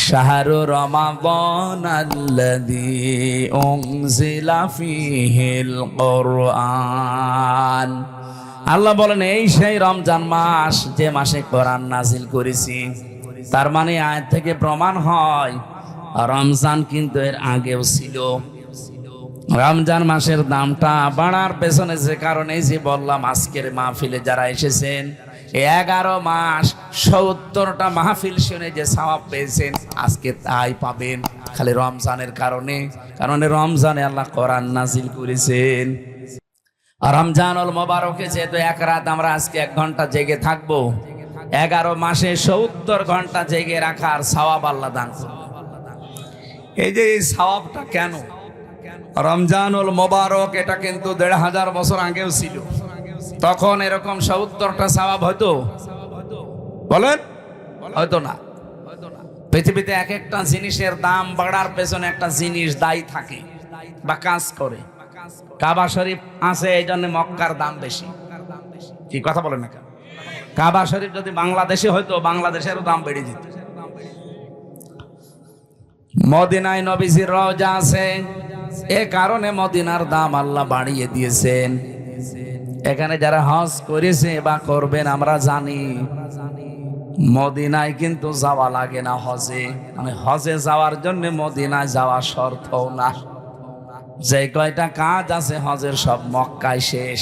শাহরু রমাদানাল্লাযী উনজিলা ফীহিল কুরআন। আল্লাহ বলেন এই সেই রমজান মাস যে মাসে কোরআন নাজিল করেছি। তার মানে আয়াত থেকে প্রমাণ হয় রমজান কিন্তু এর আগেও ছিল। রমজান মাসের দামটা বাড়ার পেছনে যে কারণে যে বললাম, আজকের মাহফিলে যারা এসেছেন 11 মাস 70টা মাহফিল শুনে যে সওয়াব পেয়েছেন, আজকে তাই পাবেন খালি রমজানের কারণে। কারণ রমজানে আল্লাহ কোরআন নাজিল করেছেন। রমজানুল মোবারকে যেহেতু এক রাত আমরা আজকে 1 ঘন্টা জেগে থাকবো, 11 মাসে 70 ঘন্টা জেগে রাখার সওয়াব আল্লাহ দান করবেন। এই যে এই সওয়াবটা কেন রমজানুল মোবারক, এটা কিন্তু 1500 বছর আগেও ছিল। তখন এরকম 70টা সওয়াব হয়তো বলেন, হয়তো না। পৃথিবীতে এক একটা জিনিসের দাম বাড়ার পেছনে একটা জিনিস দায়ী থাকে বা কাজ করে। কাবা শরীফ আছে এই জন্য মক্কার দাম বেশি। কি কথা বলেন না? কাবা শরীফ যদি বাংলাদেশে হয়তো বাংলাদেশেরও দাম বেড়ে যেত। মদিনায় নবীজির রওজা আছে, এ কারণে মদিনার দাম আল্লাহ বাড়িয়ে দিয়েছেন। এখানে যারা হজ করেছে বা করবেন আমরা জানি, মদিনায় কিন্তু যাওয়া লাগে না হজে। মানে হজে যাওয়ার জন্য মদিনায় যাওয়া শর্ত না। যে কয়টা কাজ আছে হজের সব মক্কায় শেষ।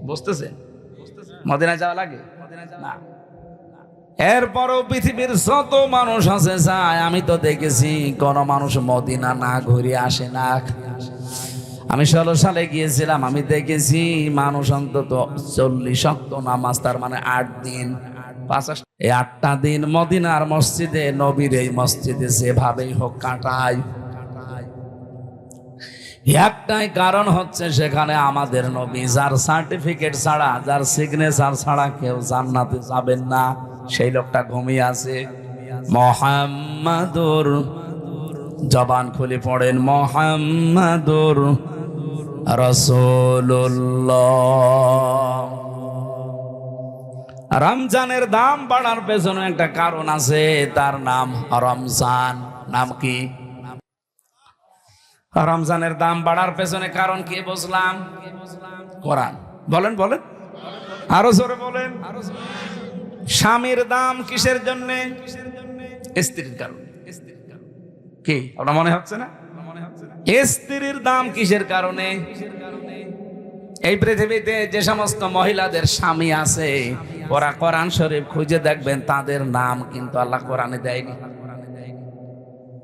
বুঝতেছেন? মদিনায় যাওয়া লাগে না। এরপরও পৃথিবীর যত মানুষ আছে যায়, আমি তো দেখেছি কোন মানুষ মদিনা না ঘুরে আসে না। আমি 16 সালে গিয়েছিলাম, আমি দেখেছি মানুষ অন্তত 40 ওয়াক্ত নামাজ, তার মানে 8 দিন 8টা দিন মদিনার মসজিদে, নবীর এই মসজিদে যেভাবেই হোক কাটায়। একটাই কারণ হচ্ছে সেখানে আমাদের নবী, যার সার্টিফিকেট ছাড়া, যার সিগনেচার ছাড়া কেউ জান্নাতে যাবেন না, সেই লোকটা ঘুমিয়ে আছে। মুহাম্মাদুর, জবান খুলে পড়েন মুহাম্মাদুর রাসূলুল্লাহ। রমজানের দাম বাড়ার পেছনে একটা কারণ আছে, তার নাম রমজান। নাম কি? রমজানের দাম বাড়ার পেছনে কারণ কি বুঝলাম? কোরআন। বলেন বলেন, আরো জোরে বলেন। স্বামীর দাম কিসের জন্য? স্ত্রীর কারণে। কি আপনার মনে হচ্ছে না? স্ত্রীর দাম কিসের কারণে? এই পৃথিবীতে যে সমস্ত মহিলাদের স্বামী আছে, ওরা কোরআন শরীফ খুঁজে দেখবেন, তাদের নাম কিন্তু আল্লাহ কোরআনে দেয়নি।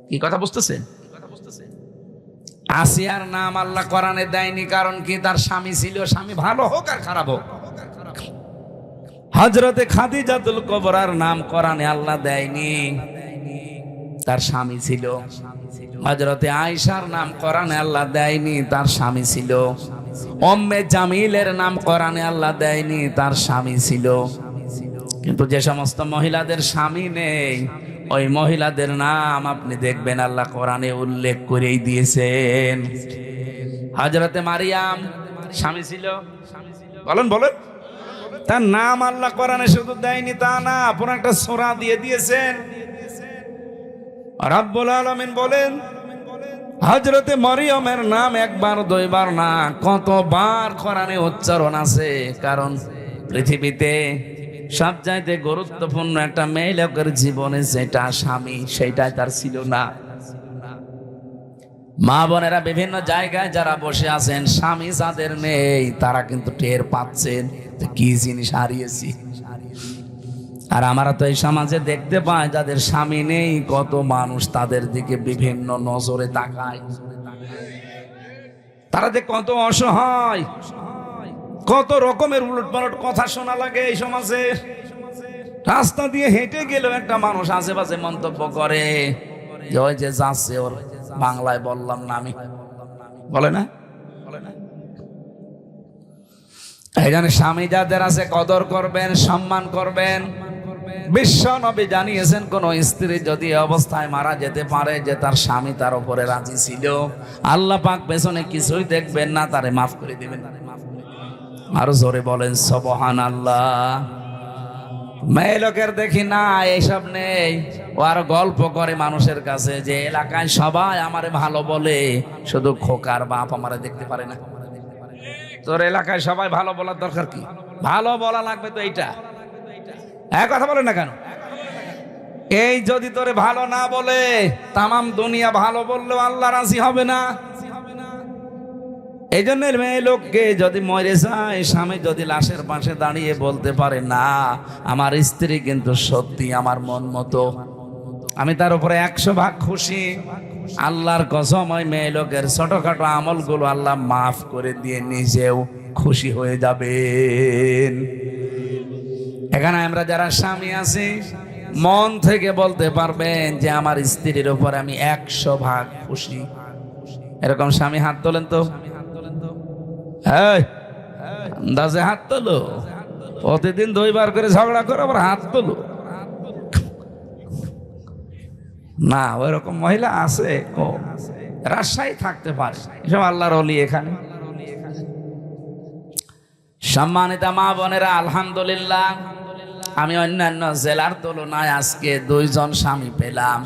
কি কথা বুঝতেছেন? আসিয়ার নাম আল্লাহ কোরআনে দেয়নি, কারণ কি? তার স্বামী ছিল, স্বামী ভালো হোক আর খারাপ হোক। হযরতে খাদিজাতুল কুবরার নাম কোরআনে আল্লাহ দেয়নি, তার স্বামী ছিল। হযরতে আয়েশার নাম কোরআনে আল্লাহ দেয়নি, তার স্বামী ছিল। উম্মে জামিলের নাম কোরআনে আল্লাহ দেয়নি, তার স্বামী ছিল। কিন্তু যে সমস্ত মহিলাদের স্বামী নেই, ওই মহিলাদের নাম আপনি দেখবেন আল্লাহ কোরআনে উল্লেখ করেই দিয়েছেন। হযরতে মারিয়াম স্বামী ছিল, বলেন বলেন। তার নাম আল্লাহ কোরআনে শুধু দেয়নি তা না, পুরো একটা সূরা দিয়ে দিয়েছেন। রব্বুল আলামিন বলেন, হযরতে মরিয়মের নাম একবার দুইবার না, কতবার কোরআনে উচ্চারণ আছে। কারণ পৃথিবীতে সবচাইতে গুরুত্বপূর্ণ একটা মেয়ে লোকের জীবনে যেটা স্বামী, সেটাই তার ছিল না। মা বোনেরা বিভিন্ন জায়গায় যারা বসে আছেন, স্বামী যাদের নেই, তারা কিন্তু টের পাচ্ছেন কি জিনিস হারিয়েছি। আর আমরা তো এই সমাজে দেখতে পাই, যাদের স্বামী নেই, কত মানুষ তাদের দিকে বিভিন্ন নজরে তাকায়। তারা যে কত অসহায়, কত রকমের উলটপালট কথা শোনা লাগে এই সমাজে। রাস্তা দিয়ে হেঁটে গেলেও একটা মানুষ আশেপাশে মন্তব্য করে যে ওই যে যাচ্ছে, ওর বাংলায় বললাম না আমি, বলে না? এই জন্য স্বামী যাদের আছে কদর করবেন, সম্মান করবেন। বিশ্ব নবী জানিয়েছেন, কোন স্ত্রী যদি অবস্থায় মারা যেতে পারে যে তার স্বামী তার উপরে রাজি ছিল, আল্লাহ পাক পেছনে কিছুই দেখবেন না, তারে মাফ করে দিবেন। আরো জোরে বলেন সুবহানাল্লাহ। মেয়ে লোকের দেখি না এইসব নেই, ও আর গল্প করে মানুষের কাছে যে এলাকায় সবাই আমারে ভালো বলে, শুধু খোকার বাপ আমারে দেখতে পারে না। তোর এলাকায় সবাই ভালো বলার দরকার কি? ভালো বলা লাগবে তো এইটা। এক কথা বলে না কেন? এই যদি তোরে ভালো না বলে, তামাম দুনিয়া ভালো বললেও আল্লাহ রাজি হবে না। এই জন্য মেয়ে লোককে যদি মরে যায়, স্বামী যদি লাশের পাশে দাঁড়িয়ে বলতে পারে না আমার স্ত্রী কিন্তু সত্যি আমার মন মতো, আমি তার উপরে 100 ভাগ খুশি, আল্লাহর কসম ওই মেয়ে লোকের ছোটখাটো আমলগুলো আল্লাহ মাফ করে দিয়ে নিজেও খুশি হয়ে যাবেন। এখানে আমরা যারা স্বামী আছি মন থেকে বলতে পারবেন যে আমার স্ত্রীর উপর আমি 100 ভাগ খুশি। এরকম স্বামী হাত তোলেন তো, আন্দাজে হাত তোলো। প্রতিদিন 2বার করে ঝগড়া করে আবার হাত তোলো না। ওইরকম মহিলা আছে, রাজশাহী থাকতে পারে, এসব আল্লাহর ওলি। এখানে সম্মানিত মা বোনেরা, আলহামদুলিল্লাহ আমি অন্যান্য জেলার তুলনায় আজকে 2 জন স্বামী পেলাম,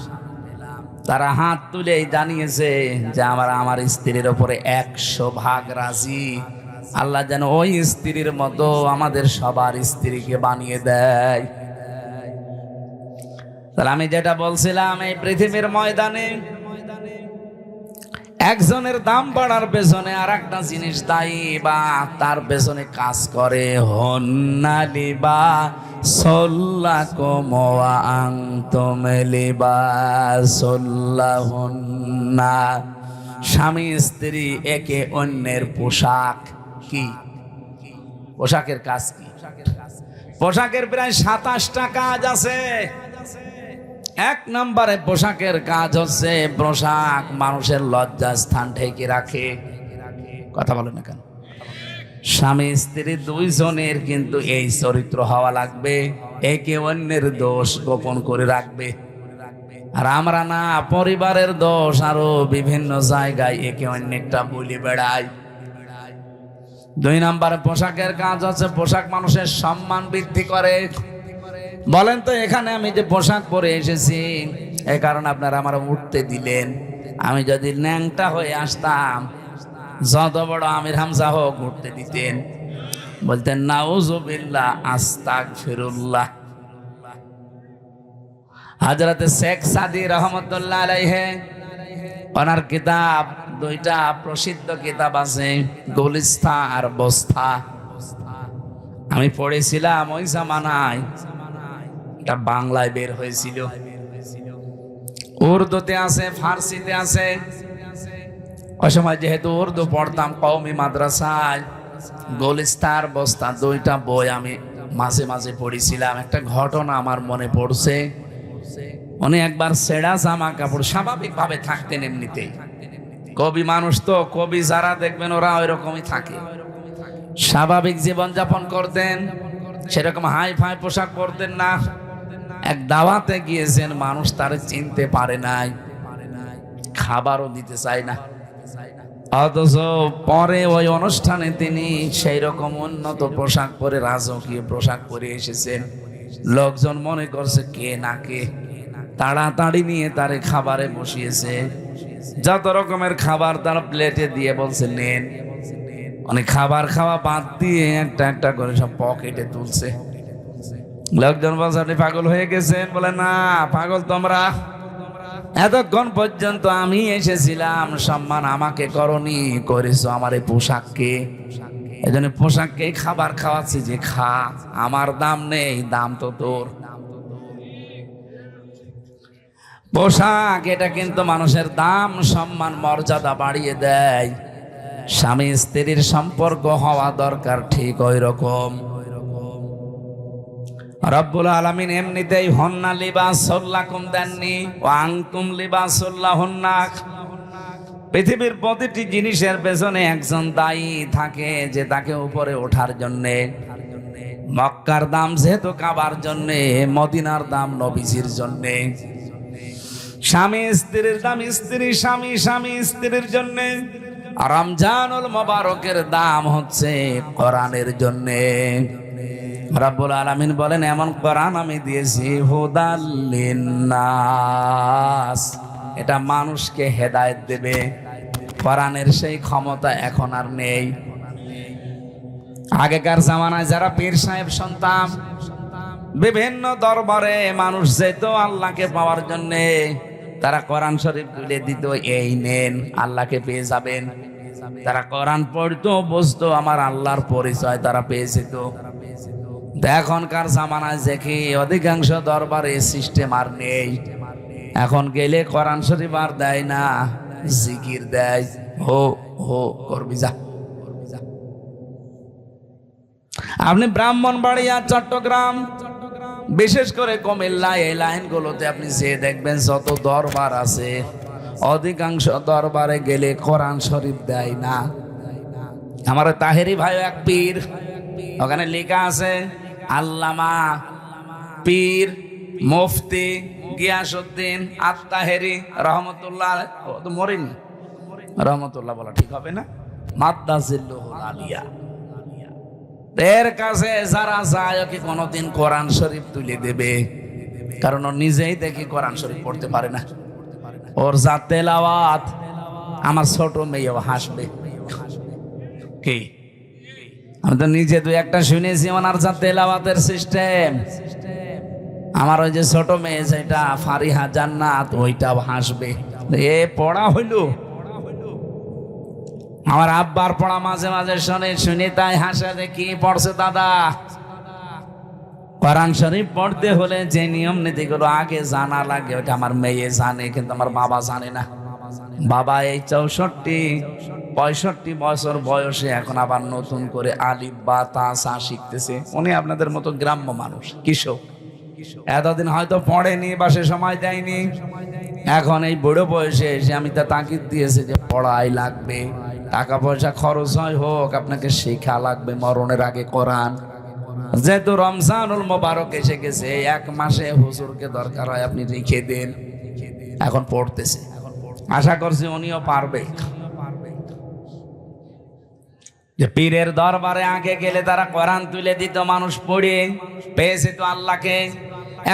তারা হাত তুলে জানিয়েছে যে আমার স্ত্রীর উপরে 100 ভাগ রাজি। আল্লাহ যেন ওই স্ত্রীর মতো আমাদের সবার স্ত্রীকে বানিয়ে দেয়। তাহলে আমি যেটা বলছিলাম, এই পৃথিবীর ময়দানে একজনের দাম বাড়ার পেছনে আর একটা জিনিস দায়ী বা তার পেছনে কাজ করে, হন্নালিবা সল্লাকুম ওয়া আনতুম লিবাসুল্লাহুন্না। স্বামী স্ত্রী একে অন্যের পোশাক। কি পোশাকের কাজ? কি পোশাকের প্রায় 27টা কাজ আছে। 1 নম্বরে পোশাকের কাজ হচ্ছে পোশাক মানুষের লজ্জাস্থান ঢেকে রাখে। কথা বলে না কেন? স্বামী স্ত্রী 2 জনের কিন্তু এই চরিত্র হওয়া লাগবে, একে অন্যের দোষ গোপন করে রাখবে। আর আমরা না, পরিবারের দোষ আরো বিভিন্ন জায়গায় একে অন্যেরটা বলে বেড়াই। 2 নম্বরে পোশাকের কাজ হচ্ছে পোশাক মানুষের সম্মান বৃদ্ধি করে। বলেন তো, এখানে আমি যে পোশাক পরে এসেছি এই কারণে আপনারা আমার উঠতে দিলেন। আমি যদি ন্যাংটা হয়ে আসতাম, যত বড় আমির হামজা হোক উঠতে দিতেন, বলতেন নাউজুবিল্লাহ আস্তাগফিরুল্লাহ। হযরতে শেখ সাদি রহমতুল্লাহ আলাইহি, ওনার কিতাব 2টা প্রসিদ্ধ কিতাব আছে, গুলিস্তা আর বস্তা। আমি পড়েছিলাম ওই জামানায়, এটা বাংলায় বের হয়েছিল, উর্দুতে আছে, ফার্সিতে আছে। ওই সময় যেহেতু উর্দু পড়তাম কওমি মাদ্রাসায়, গুলিস্তার বস্তা 2টা বই আমি মাঝে মাঝে পড়েছিলাম। একটা ঘটনা আমার মনে পড়ছে। উনি একবার ছেঁড়া জামা কাপড়, স্বাভাবিকভাবে থাকতেন এমনিতেই, কবি মানুষ তো, কবি যারা দেখবেন ওরা ওই রকমই থাকে, স্বাভাবিক জীবন যাপন করতেন, সেরকম হাই ফাই পোশাক পরতেন না। এক দাওয়াতে গিয়েছেন, মানুষ তারে চিনতে পারে নাই, খাবারও দিতে চায় না, অথচ পরে ওই অনুষ্ঠানে তিনি সেই রকম উন্নত পোশাক পরে, রাজকীয় পোশাক পরে এসেছেন। লোকজন মনে করছে কে না কে, তাড়াতাড়ি নিয়ে তারে খাবারে বসিয়েছে। যত রকমের খাবার তার প্লেটে দিয়ে বলছে নেন। অনেক খাবার খাওয়া বাদ দিয়ে একটা একটা করে সব পকেটে তুলছে। লোকজন বলছে আপনি পাগল হয়ে গেছেন। বলে না, পাগল তোমরা, এতক্ষণ পর্যন্ত আমি এসেছিলাম, সম্মান আমাকে করনি, করেছো আমার এই পোশাককে। এই জন্য পোশাককে খাবার খাওয়াচ্ছি যে খা, আমার দাম নেই, দাম তো তোর। পোশাক এটা কিন্তু মানুষের দাম, সম্মান, মর্যাদা বাড়িয়ে দেয়। স্বামী স্ত্রীর সম্পর্ক হওয়া দরকার ঠিক ওই রকম। রব্বুল আলামিন এমনিতেই হন্না লিবাসুল লাকুম দেননি, ওয়া আনতুম লিবাসুল লাহুন্না। পৃথিবীর প্রতিটি জিনিসের পেছনে একজন দায়ী থাকে, যে তাকে উপরে ওঠার জন্যে। মক্কার দাম যেহেতু কাবার জন্যে, মদিনার দাম নবীজির জন্যে। স্বামী স্ত্রীর দাম স্ত্রী স্বামী, স্বামী স্ত্রীর জন্যে। রমজানুল মুবারকের দাম হচ্ছে কোরআনের জন্যে। রাব্বুল আলামিন বলেন এমন কোরআন আমি দিয়েছি হুদাল লিন্নাস, এটা মানুষকে হেদায়েত দেবে। কোরআনের সেই ক্ষমতা এখন আর নেই। আগেকার জামানায় যারা পীর সাহেব শুনতাম, বিভিন্ন দরবারে মানুষ যেত আল্লাহকে পাওয়ার জন্যে, তারা কোরআন শরীফ তুলে দিত, এই নেন আল্লাহকে পেয়ে যাবেন। তারা কোরআন পড়তো, বুঝতো আমার আল্লাহর পরিচয় তারা পেয়ে যেত। এখনকার জামানায় দেখি অধিকাংশ দরবারে সিস্টেম আর নেই। এখন গেলে কোরআন শরীফ আর দেয় না, জিকির দেয়, হো হো করবি যা। আপনি ব্রাহ্মণবাড়িয়া, চট্টগ্রাম, বিশেষ করে কুমিল্লা, এই লাইনগুলোতে আপনি যে দেখবেন যত দরবার আছে, অধিকাংশ দরবারে গেলে কোরআন শরীফ দেয় না। আমার তাহেরি ভাই এক পীর, ওখানে লেখা আছে আল্লামা পীর মুফতি গিয়াসউদ্দিন আত-তাহেরি রহমতুল্লাহ, তো মরিনি রহমতুল্লাহ বলা ঠিক হবে না, মাদ্দাজিল্লুহুল আলিয়া। এর কাছে যারা যায় কি কোনোদিন কোরআন শরীফ তুলে দেবে, কারণ ও নিজেই দেখি কোরআন শরীফ পড়তে পারে না। ওর যা তেলাওয়াত, আমার ছোট মেয়েও হাসবে। কি আমি তো নিজে দুই একটা শুনেছি, ওনার যা তেলাওয়াতের সিস্টেম, আমার ওই যে ছোট মেয়ে যেটা ফারিহা জান্নাত, ওইটাও হাসবে। এ পড়া হইল, আমার আব্বার পড়া মাঝে মাঝে শুনি তাই হাসে, যে কি পড়ছে দাদা। কোরআন শরীফ পড়তে হলে যে নিয়ম নীতিগুলো আগে জানা লাগে, ওটা আমার মেয়ে জানে, কিন্তু আমার বাবা জানে না। বাবা এই 64-65 বছর বয়সে এখন আবার নতুন করে আলিফ বা তা সা শিখতেছে। উনি আপনাদের মতো গ্রাম্য মানুষ, কৃষক, এতদিন হয়তো পড়েনি বা সে সময় দেয়নি। এখন এই বুড়ো বয়সে এসে আমি তা তাকিদ দিয়েছে যে পড়াই লাগবে, টাকা পয়সা খরচ হয় হোক, আপনাকে শেখা লাগবে মরণের আগে কোরআন। যেহেতু রমজানুল মোবারক এসে গেছে, এক মাসে হুজুরকে দরকার হয় আপনি রেখে দেন। এখন পড়তেছে, আশা করছি উনিও পারবে। যে পীরের দরবারে আগে গেলে তারা কোরআন তুলে দিত, মানুষ পড়ে পেয়েছে তো আল্লাহকে।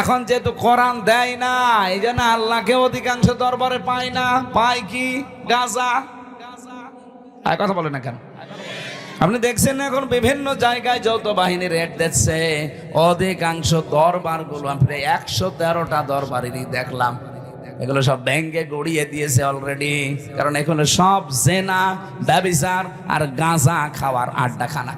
এখন যেহেতু কোরআন দেয় না, এই জন্য আল্লাহকে অধিকাংশ দরবারে পায় না, পায় কি গাঁজা। আর কথা বলে না কেন? আপনি দেখছেন না এখন বিভিন্ন জায়গায় যৌথ বাহিনী রেড দিচ্ছে, অধিকাংশ দরবার গুলো আপনি 113টা দরবারেরই দেখলাম, এগুলো সব ব্যাংকে গড়িয়ে দিয়েছে অলরেডি। কারণ এখানে সব জেনা, ব্যভিচার আর গাঁজা খাওয়ার আড্ডাখানা।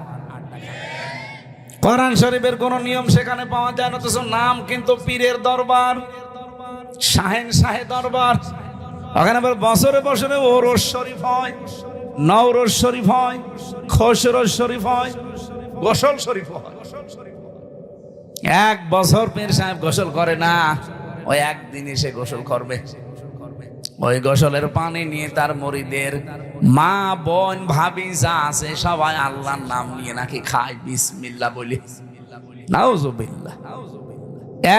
কোরআন শরীফের কোন নিয়ম সেখানে পাওয়া যায় না, তো নাম কিন্তু পীরের দরবার, শাহেন শাহে দরবার। ওখানে আবার বছরে বছরে ওরস শরীফ হয়, নওরোজ শরীফ হয়, খসরোজ শরীফ হয়, গোসল শরীফ হয়। এক বছর পীর সাহেব গোসল করে না, ওই একদিনই সে গোসল করবে। ওই গোসলের পানি নিয়ে তার মুরিদের মা, বোন, ভাবি যা আছে সবাই আল্লাহর নাম নিয়ে নাকি খায়, বিসমিল্লাহ বলি, নাউজুবিল্লাহ।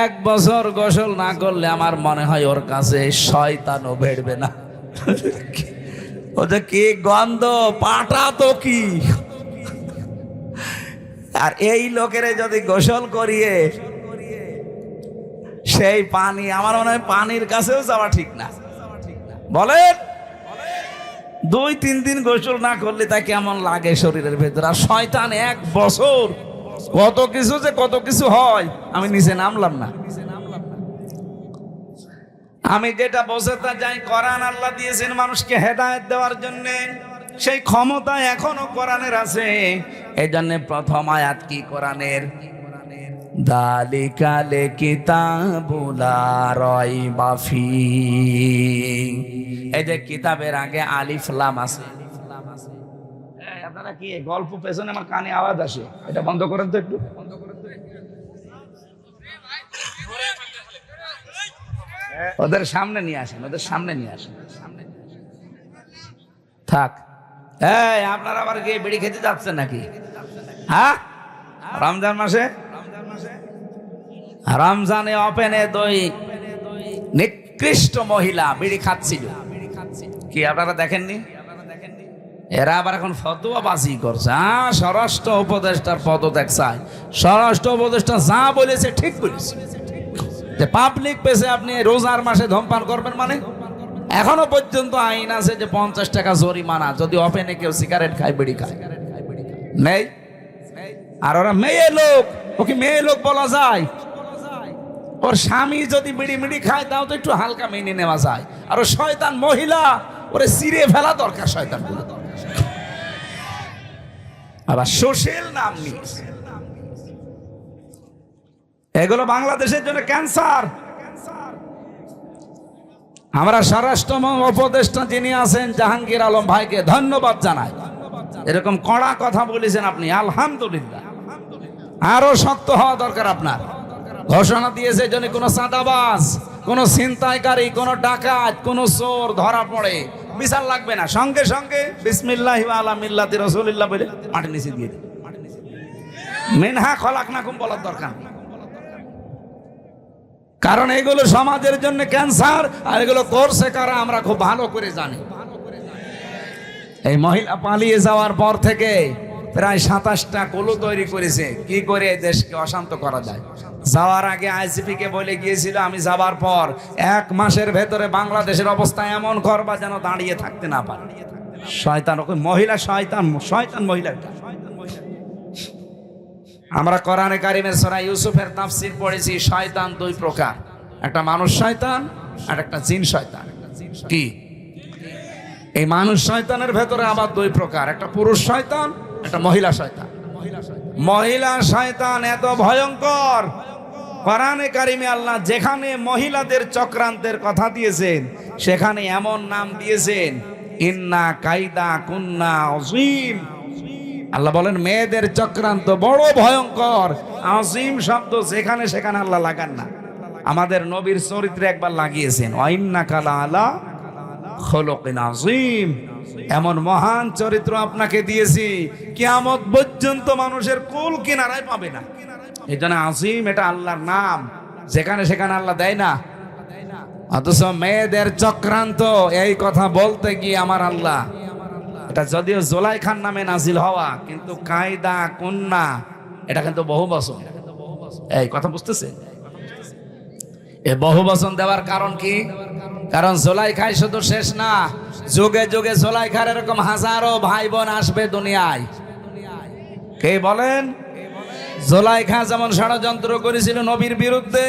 এক বছর গোসল না করলে আমার মনে হয় ওর কাছে শয়তানও বেড়বে না। ওটা কি গন্ধ, পাটা তো কি। আর এই লোকের যদি গোসল করিয়ে সেই পানি, আমার মনে হয় পানির কাছেও যাওয়া ঠিক না। বলেন 2-3 দিন গোসল না করলে তা কেমন লাগে শরীরের ভেতর। আর শয়তান এক বছর কত কিছু যে কত কিছু হয়, আমি নিচে নামলাম না। আমি যেটা বোঝাতে যাই, কোরআন আল্লাহ দিয়েছেন মানুষকে হেদায়েত দেওয়ার জন্য, সেই ক্ষমতা এখনো কোরআনের আছে। এই জন্য প্রথম আয়াত কি কোরআনের, দালিকাল কিতাবুল লা রাইবা ফীহি। এই যে কিতাবের আগে আলিফ লাম আছে। আপনারা কি গল্প পেছনে আমার কানে আওয়াজ আসে, এটা বন্ধ করেন তো একটু। ওদের সামনে নিয়ে আসেন, ওদের সামনে নিয়ে আসেন, থাক। এই আপনারা আবার কি বিড়ি খেতে যাচ্ছেন নাকি? হ্যাঁ, রমজান মাসে, রমজানে ওপেনে দুই নিকৃষ্ট মহিলা বিড়ি খাচ্ছিল। কি আপনারা দেখেননি? এরা আবার এখন ফতোয়াবাজি করছে। স্বরাষ্ট্র উপদেষ্টার পদত্যাগ চায়। স্বরাষ্ট্র উপদেষ্টা যা বলেছে ঠিক বলেছে, যে পাবলিক প্লেসে আপনি রোজার মাসে ধূমপান করবেন, মানে এখনো পর্যন্ত আইন আছে যে 50 টাকা জরিমানা যদি ওপেনে কেউ সিগারেট খায়, বিড়ি খায়। নেই। আর ওরা মেয়ে লোক, ওকে মেয়ে লোক বলা যায়। ওর স্বামী যদি বিড়ি মিড়ি খায় তাও তো একটু হালকা মেনে নেওয়া যায়। আর ও শয়তান মহিলা, ওরে চিরে ফেলা দরকার শয়তান। আবার সোশ্যাল নাম নিয়েছে, এগুলো বাংলাদেশের জন্য ক্যান্সার। আমরা স্বরাষ্ট্র উপদেষ্টা যিনি আছেন জাহাঙ্গীর আলম ভাইকে ধন্যবাদ জানাই। এরকম কড়া কথা বলেছেন আপনি, আলহামদুলিল্লাহ। আরো শক্ত হওয়া দরকার আপনার। ঘোষণা দিয়েছে যেন কোনো চাঁদাবাজ, কোনো ছিনতাইকারী, কোনো ডাকাত, কোনো চোর ধরা পড়ে বিচার লাগবে না, সঙ্গে সঙ্গে বিসমিল্লাহি ওয়া আলা মিল্লাতি রাসূলিল্লাহ বলে মাটির নিচে দিয়ে দিন। মিনহা খলাকনাকুম বলার দরকার নেই, কারণ এগুলো সমাজের জন্য ক্যান্সার। আর এগুলো করছে কারা আমরা খুব ভালো করে জানি। এই মহিলা পালিয়ে যাওয়ার পর থেকে প্রায় 27টা কলু তৈরি করেছে কি করে এই দেশকে অশান্ত করা যায়। যাওয়ার আগে আইসিপি কে বলে গিয়েছিল, আমি যাবার পর 1 মাসের ভেতরে বাংলাদেশের অবস্থা এমন করবা যেন দাঁড়িয়ে থাকতে না পারে। শয়তান, ওকে মহিলা শয়তান, শয়তান মহিলা। আমরা কোরআনে কারিমের সূরা ইউসুফের তাফসীর পড়েছি, শয়তান 2 প্রকার, একটা মানুষ শয়তান আর একটা জিন শয়তান। কি এই মানুষ শয়তানের ভেতরে আবার 2 প্রকার, একটা পুরুষ শয়তান, একটা মহিলা শয়তান। মহিলা শয়তান এত ভয়ঙ্কর, কোরআনে কারিমে আল্লাহ যেখানে মহিলাদের চক্রান্তের কথা দিয়েছেন সেখানে এমন নাম দিয়েছেন, ইন্না কাইদা কুন্না আযীম। আল্লাহ বলেন মেয়েদের চক্রান্ত বড় ভয়ঙ্কর। আযীম শব্দ যেখানে সেখানে আল্লাহ লাগান না, আমাদের নবীর চরিত্রে একবার লাগিয়েছেন, ওয়াইন্নাকা লাআলা খুলুকিন আযীম। এমন মহান চরিত্র আপনাকে দিয়েছি কিয়ামত পর্যন্ত মানুষের কুল কিনারায় পাবে না। এই জন্য আযীম এটা আল্লাহর নাম, যেখানে সেখানে আল্লাহ দেয় না। অথচ মেয়েদের চক্রান্ত এই কথা বলতে গিয়ে আমার আল্লাহ, এটা যদিও জুলাইখার নামে নাজিল হওয়া, কিন্তু কায়দা কন্যা এটা কিন্তু বহু বচন। এই কথা বুঝতেছে? এই বহু বচন দেওয়ার কারণ কি? কারণ জুলাইখাই শুধু শেষ না, যুগে যুগে জুলাইখার এরকম হাজারো ভাই বোন আসবে দুনিয়ায়। কে বলেন? জুলাইখা যেমন ষড়যন্ত্র করেছিল নবীর বিরুদ্ধে,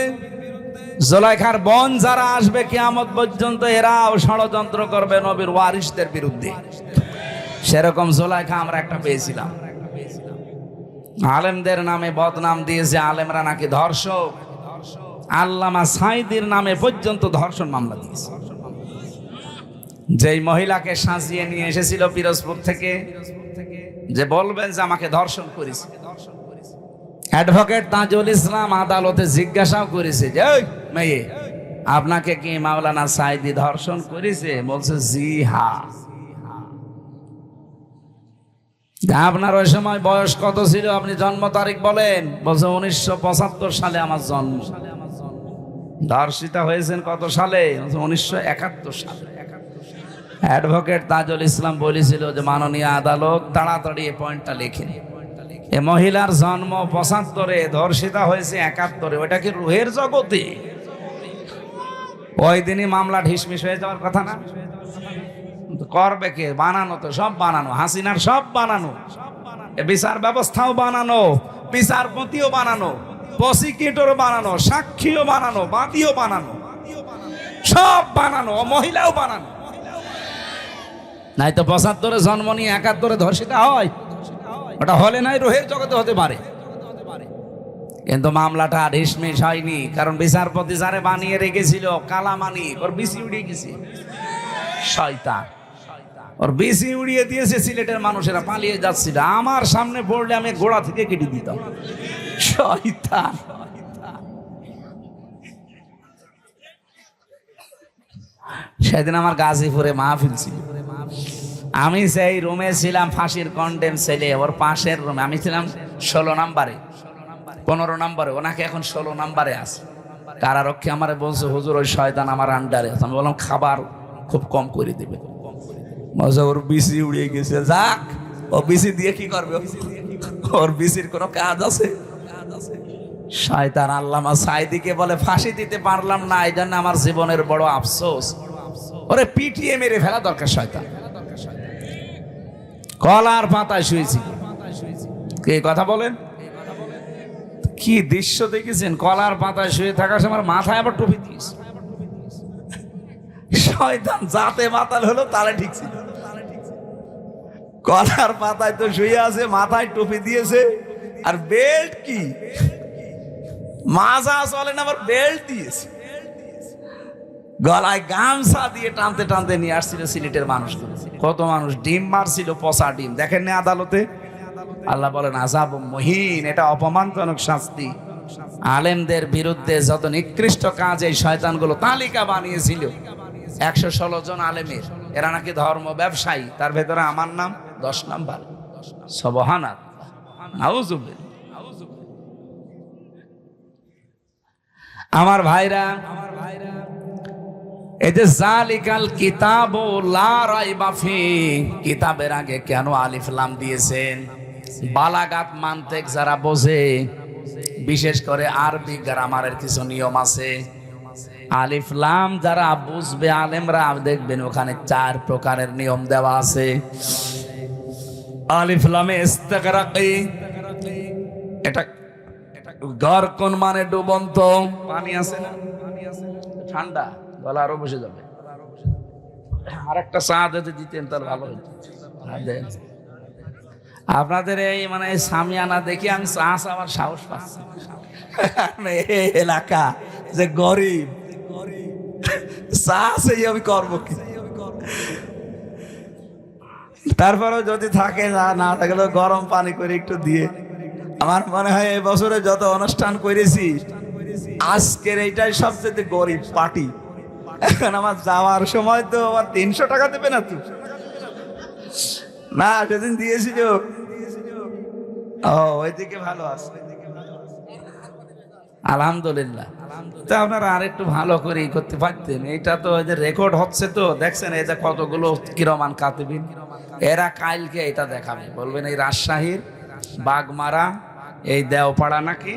জুলাইখার বোন যারা আসবে কিয়ামত পর্যন্ত এরাও ষড়যন্ত্র করবে নবীর ওয়ারিসদের বিরুদ্ধে। সেরকম জুলাইখা আমরা একটা পেয়েছিলাম। আলেমদের নামে বদনাম দিয়েছে, আলেমরা নাকি ধর্ষক। আল্লামা সাইদির নামে পর্যন্ত ধর্ষণ মামলা দিয়েছে। যেই মহিলাকে সাজিয়ে নিয়ে এসেছিল পিরোজপুর থেকে, যে বলবেন যে আমাকে ধর্ষণ করেছে, অ্যাডভোকেট তাজুল ইসলাম আদালতে জিজ্ঞাসাও করেছে যে ওই মেয়ে, আপনাকে কি মাওলানা সাইদি ধর্ষণ করেছে? বলছে জি হ্যাঁ। আপনার ওই সময় বয়স কত ছিল? আপনি জন্ম তারিখ বলেন। বলছে 1975 সালে আমার জন্ম। ধর্ষিতা হয়েছেন কত সালে? 1971 সালে। অ্যাডভোকেট তাজুল ইসলাম বলেছিল যে মাননীয় আদালত তাড়াতাড়ি এই পয়েন্টটা লিখেন, এ মহিলার জন্ম 75-এ, ধর্ষিতা হয়েছে 71-এ। ওইটা কি রুহের জগতে? ওই দিনই মামলা ঢিসমিস হয়ে যাওয়ার কথা না? করবে কে? বানানো তো সব বানানো, হাসিনার সব বানানো, বিচার ব্যবস্থাও বানানো, বিচারপতিও বানানো, প্রসিকিউটরও বানানো, সাক্ষীও বানানো, বাদীও বানানো, সব বানানো, মহিলাও বানানো। নাই তো 75-এ জন্ম নিয়ে 71-এ ধর্ষিতা হয়? ওটা হলে নাই রুহের জগতে হতে পারে, কিন্তু মামলাটা ঢিসমিস হয়নি। কারণ বিচারপতি যারে বানিয়ে রেখেছিল কালামানি, ওর বিসি উড়িয়ে গেছে। শয়তান, ওর বিসি উড়িয়ে দিয়েছে। সিলেটের মানুষেরা পালিয়ে যাচ্ছিল, আমার সামনে পড়লে আমি গোড়া থেকে কেটে দিতাম। শয়তান। সেদিন আমার গাজীপুরে মাহফিল ছিল, আমি সেই রুমে ছিলাম, ফাঁসির কন্ডেম ছেলে, ওর পাশের রুমে। আমি ছিলাম 16 নম্বরে, 15 নম্বরে, ওনাকে এখন 16 নম্বরে আছে। কারারক্ষী আমারে বলছে হুজুর ওই শয়তান আমার আন্ডারে। আমি বললাম খাবার খুব কম করে দেবে। মজা ওর বিসি উড়িয়ে গেছে, যাক ও বিসি দিয়ে কি করবে, ওর বিসির কোনো কাজ আছে? শয়তান আল্লামা সাইদিকে বলে ফাঁসি দিতে পারলাম না, এই জন্য আমার জীবনের বড় আফসোস। ওরে পিটিয়ে মেরে ফেলা দরকার শয়তান। কলার পাতায় শুয়েছিল, কে কথা বলেন? কি দৃশ্য দেখেছেন? কলার পাতায় শুয়ে থাকার সময় মাথায় আবার টুপি দিয়েছে। শয়তান যাতে মাতাল হলো তাহলে ঠিক ছিল। কলার পাতায় তো শুয়ে আছে, মাথায় টুপি দিয়েছে, আর বেল্ট কি মাজা চলে না, আবার বেল্ট দিয়েছে। গলায় গামছা দিয়ে টানতে টানতে নিয়ে আসছিল সিলেটের মানুষগুলো। কত মানুষ ডিম মারছিল, পচা ডিম, দেখেন না আদালতে? আল্লাহ বলেন আযাব মুহিন, এটা অপমানজনক শাস্তি। আলেমদের বিরুদ্ধে যত নিকৃষ্ট কাজ এই শয়তানগুলো তালিকা বানিয়েছিল, 116 জন আলেমের, এরা নাকি ধর্ম ব্যবসায়ী, তার ভেতরে আমার নাম 10 নাম্বার। সুবহানাল্লাহ, নাউযুবিল্লাহ। আমার ভাইরা, এই যে জালিকাল কিতাবু লা রাইবা ফি, কিতাবের আগে কেন আলিফ লাম দিয়েছেন? বালাগাত মানতিক যারা বোঝে, বিশেষ করে আরবি গ্রামারের কিছু নিয়ম আছে, আলিফ লাম যারা বুঝবে আলেমরা দেখবেন ওখানে 4 প্রকারের নিয়ম দেওয়া আছে। আলিফ লামে ইস্তিগরাকি, এটা গরকন মানে ডুবন্ত পানি আছে না, ঠান্ডা, গলা আরো বসে যাবে। আর একটা চা যদি দিতেন তাহলে ভালো হতো। আপনাদের এই মানে সামিয়ানা দেখি আমি চা আমার সাহস পাচ্ছি। এই এলাকা যে গরিব, চা সেই আমি করবো কি? তারপরেও যদি থাকে, না থাকলেও গরম পানি করে একটু দিয়ে। আমার মনে হয় এই বছরে যত অনুষ্ঠান করেছি আজকের এইটাই সবচেয়ে গরিব পার্টি। এখন আমার যাওয়ার সময় তো আমার 300 টাকা দেবে না তো? না, সেদিন দিয়েছিল। ও, ওইদিকে ভালো আছে, আলহামদুলিল্লাহ। তো আপনারা আরেকটু ভালো করে করতে পারতেন। এটা তো এই যে রেকর্ড হচ্ছে, তো দেখছেন এই যে কতগুলো কিরমান কাতিবিন, এরা কালকে এটা দেখাবে, বলবেন এই রাজশাহীর বাগমারা, এই দেওপাড়া নাকি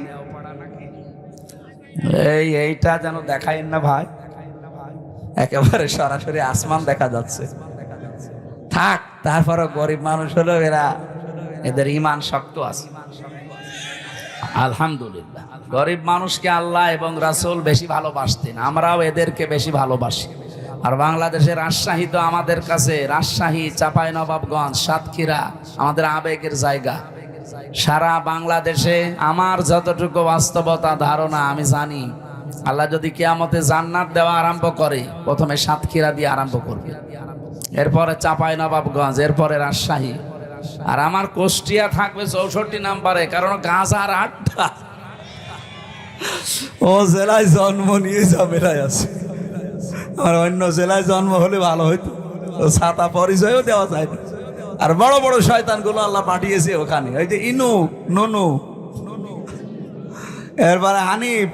এইটা যেন দেখাই না ভাই, একেবারে সরাসরি আসমান দেখা যাচ্ছে। থাক, তারপরও গরিব মানুষ হলো এরা, এদের ইমান শক্ত আছে আলহামদুলিল্লাহ। গরিব মানুষকে আল্লাহ এবং রাসূল বেশি ভালোবাসতেন, আমরাও এদেরকে বেশি ভালোবাসি। আর বাংলাদেশের রাজশাহী তো আমাদের কাছে, রাজশাহী, চাঁপাইনবাবগঞ্জ, সাতক্ষীরা আমাদের আবেগের জায়গা। সারা বাংলাদেশে আমার যতটুকু বাস্তবতা ধারণা আমি জানি, আল্লাহ যদি কিয়ামতে জান্নাত দেওয়া আরম্ভ করে, প্রথমে সাতক্ষীরা দিয়ে আরম্ভ করবে, এরপরে চাঁপাইনবাবগঞ্জ, এরপরে রাজশাহী, আর আমার কুষ্টিয়া থাকবে 64 নম্বরে, কারণ গাঁজার আড্ডা। ও জেলায় জন্ম নিয়ে ঝামেলায় আছে। আর অন্য জেলায় জন্ম হলে ভালো হইতো, ছাতা পরিচয়ও দেওয়া যায় না। আর বড় বড় শয়তানগুলো আল্লাহ পাঠিয়েছে ওখানে, ওই যে ইনু, ননু, এরপরে হানিফ,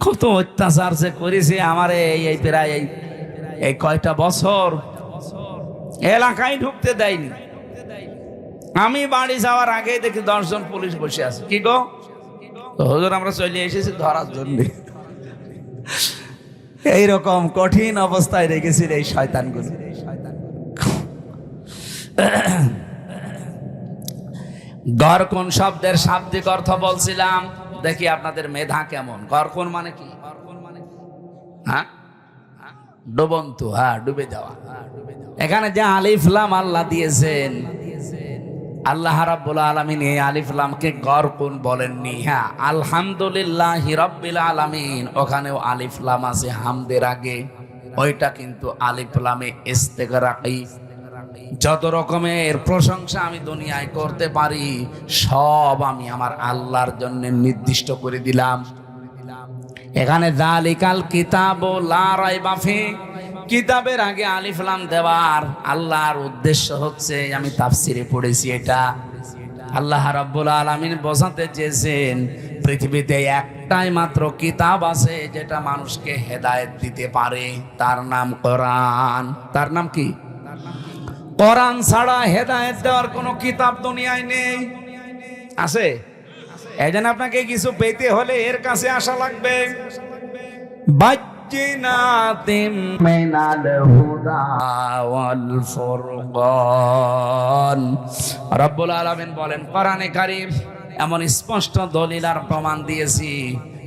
কত অত্যাচার যে করেছে আমার এই প্রায় এই কয়টা বছর এলাকায় ঢুকতে দেয়নি। আমি বাড়ি যাওয়ার আগেই দেখি 10 জন পুলিশ বসে আছে। কি গো, হুজুর আমরা চলে এসেছি ধরার জন্য। এইরকম কঠিন অবস্থায় রেখেছিল এই শয়তানগুলো। গরকুন শব্দের শাব্দিক অর্থ বলছিলাম, দেখি আপনাদের মেধা কেমন। গরকুন মানে কি? হ্যাঁ, ডুবন্ত, হ্যাঁ, ডুবে যাওয়া। এখানে যে আলিফ লাম আল্লাহ দিয়েছেন, আল্লাহ রাব্বুল আলামিন এই আলিফ লামকে গরকুন বলেননি। হ্যাঁ, আলহামদুলিল্লাহি রাব্বিল আলামিন, ওখানেও আলিফ লাম আছে হামদের আগে, ওইটা কিন্তু আলিফ লামে ইস্তিগরাকি। যত রকমের প্রশংসা আমি দুনিয়ায় করতে পারি সব আমি আমার আল্লাহর জন্য নির্দিষ্ট করে দিলাম। এখানে যালিকাল কিতাবু লা রাইবা ফি, কিতাবের আগে আলিফ লাম দেওয়ার আল্লাহর উদ্দেশ্য হচ্ছে, আমি তাফসিরে পড়েছি, এটা আল্লাহ রাব্বুল আলামিন বোঝাতে চেয়েছেন পৃথিবীতে একটাই মাত্র কিতাব আছে যেটা মানুষকে হেদায়েত দিতে পারে, তার নাম কোরআন। তার নাম কি? কোরআন ছাড়া হেদায়েত দেওয়ার কোনো কিতাব দুনিয়ায় নেই। আছে? এই জন্য আপনাকে কিছু পেতে হলে এর কাছে আসা লাগবে। বাজ্জিনাতিম মিনাল হুদা ওয়াল ফুরকান। রব্বুল আলামিন বলেন কোরআনে কারীম এমন স্পষ্ট দলিল আর প্রমাণ দিয়েছি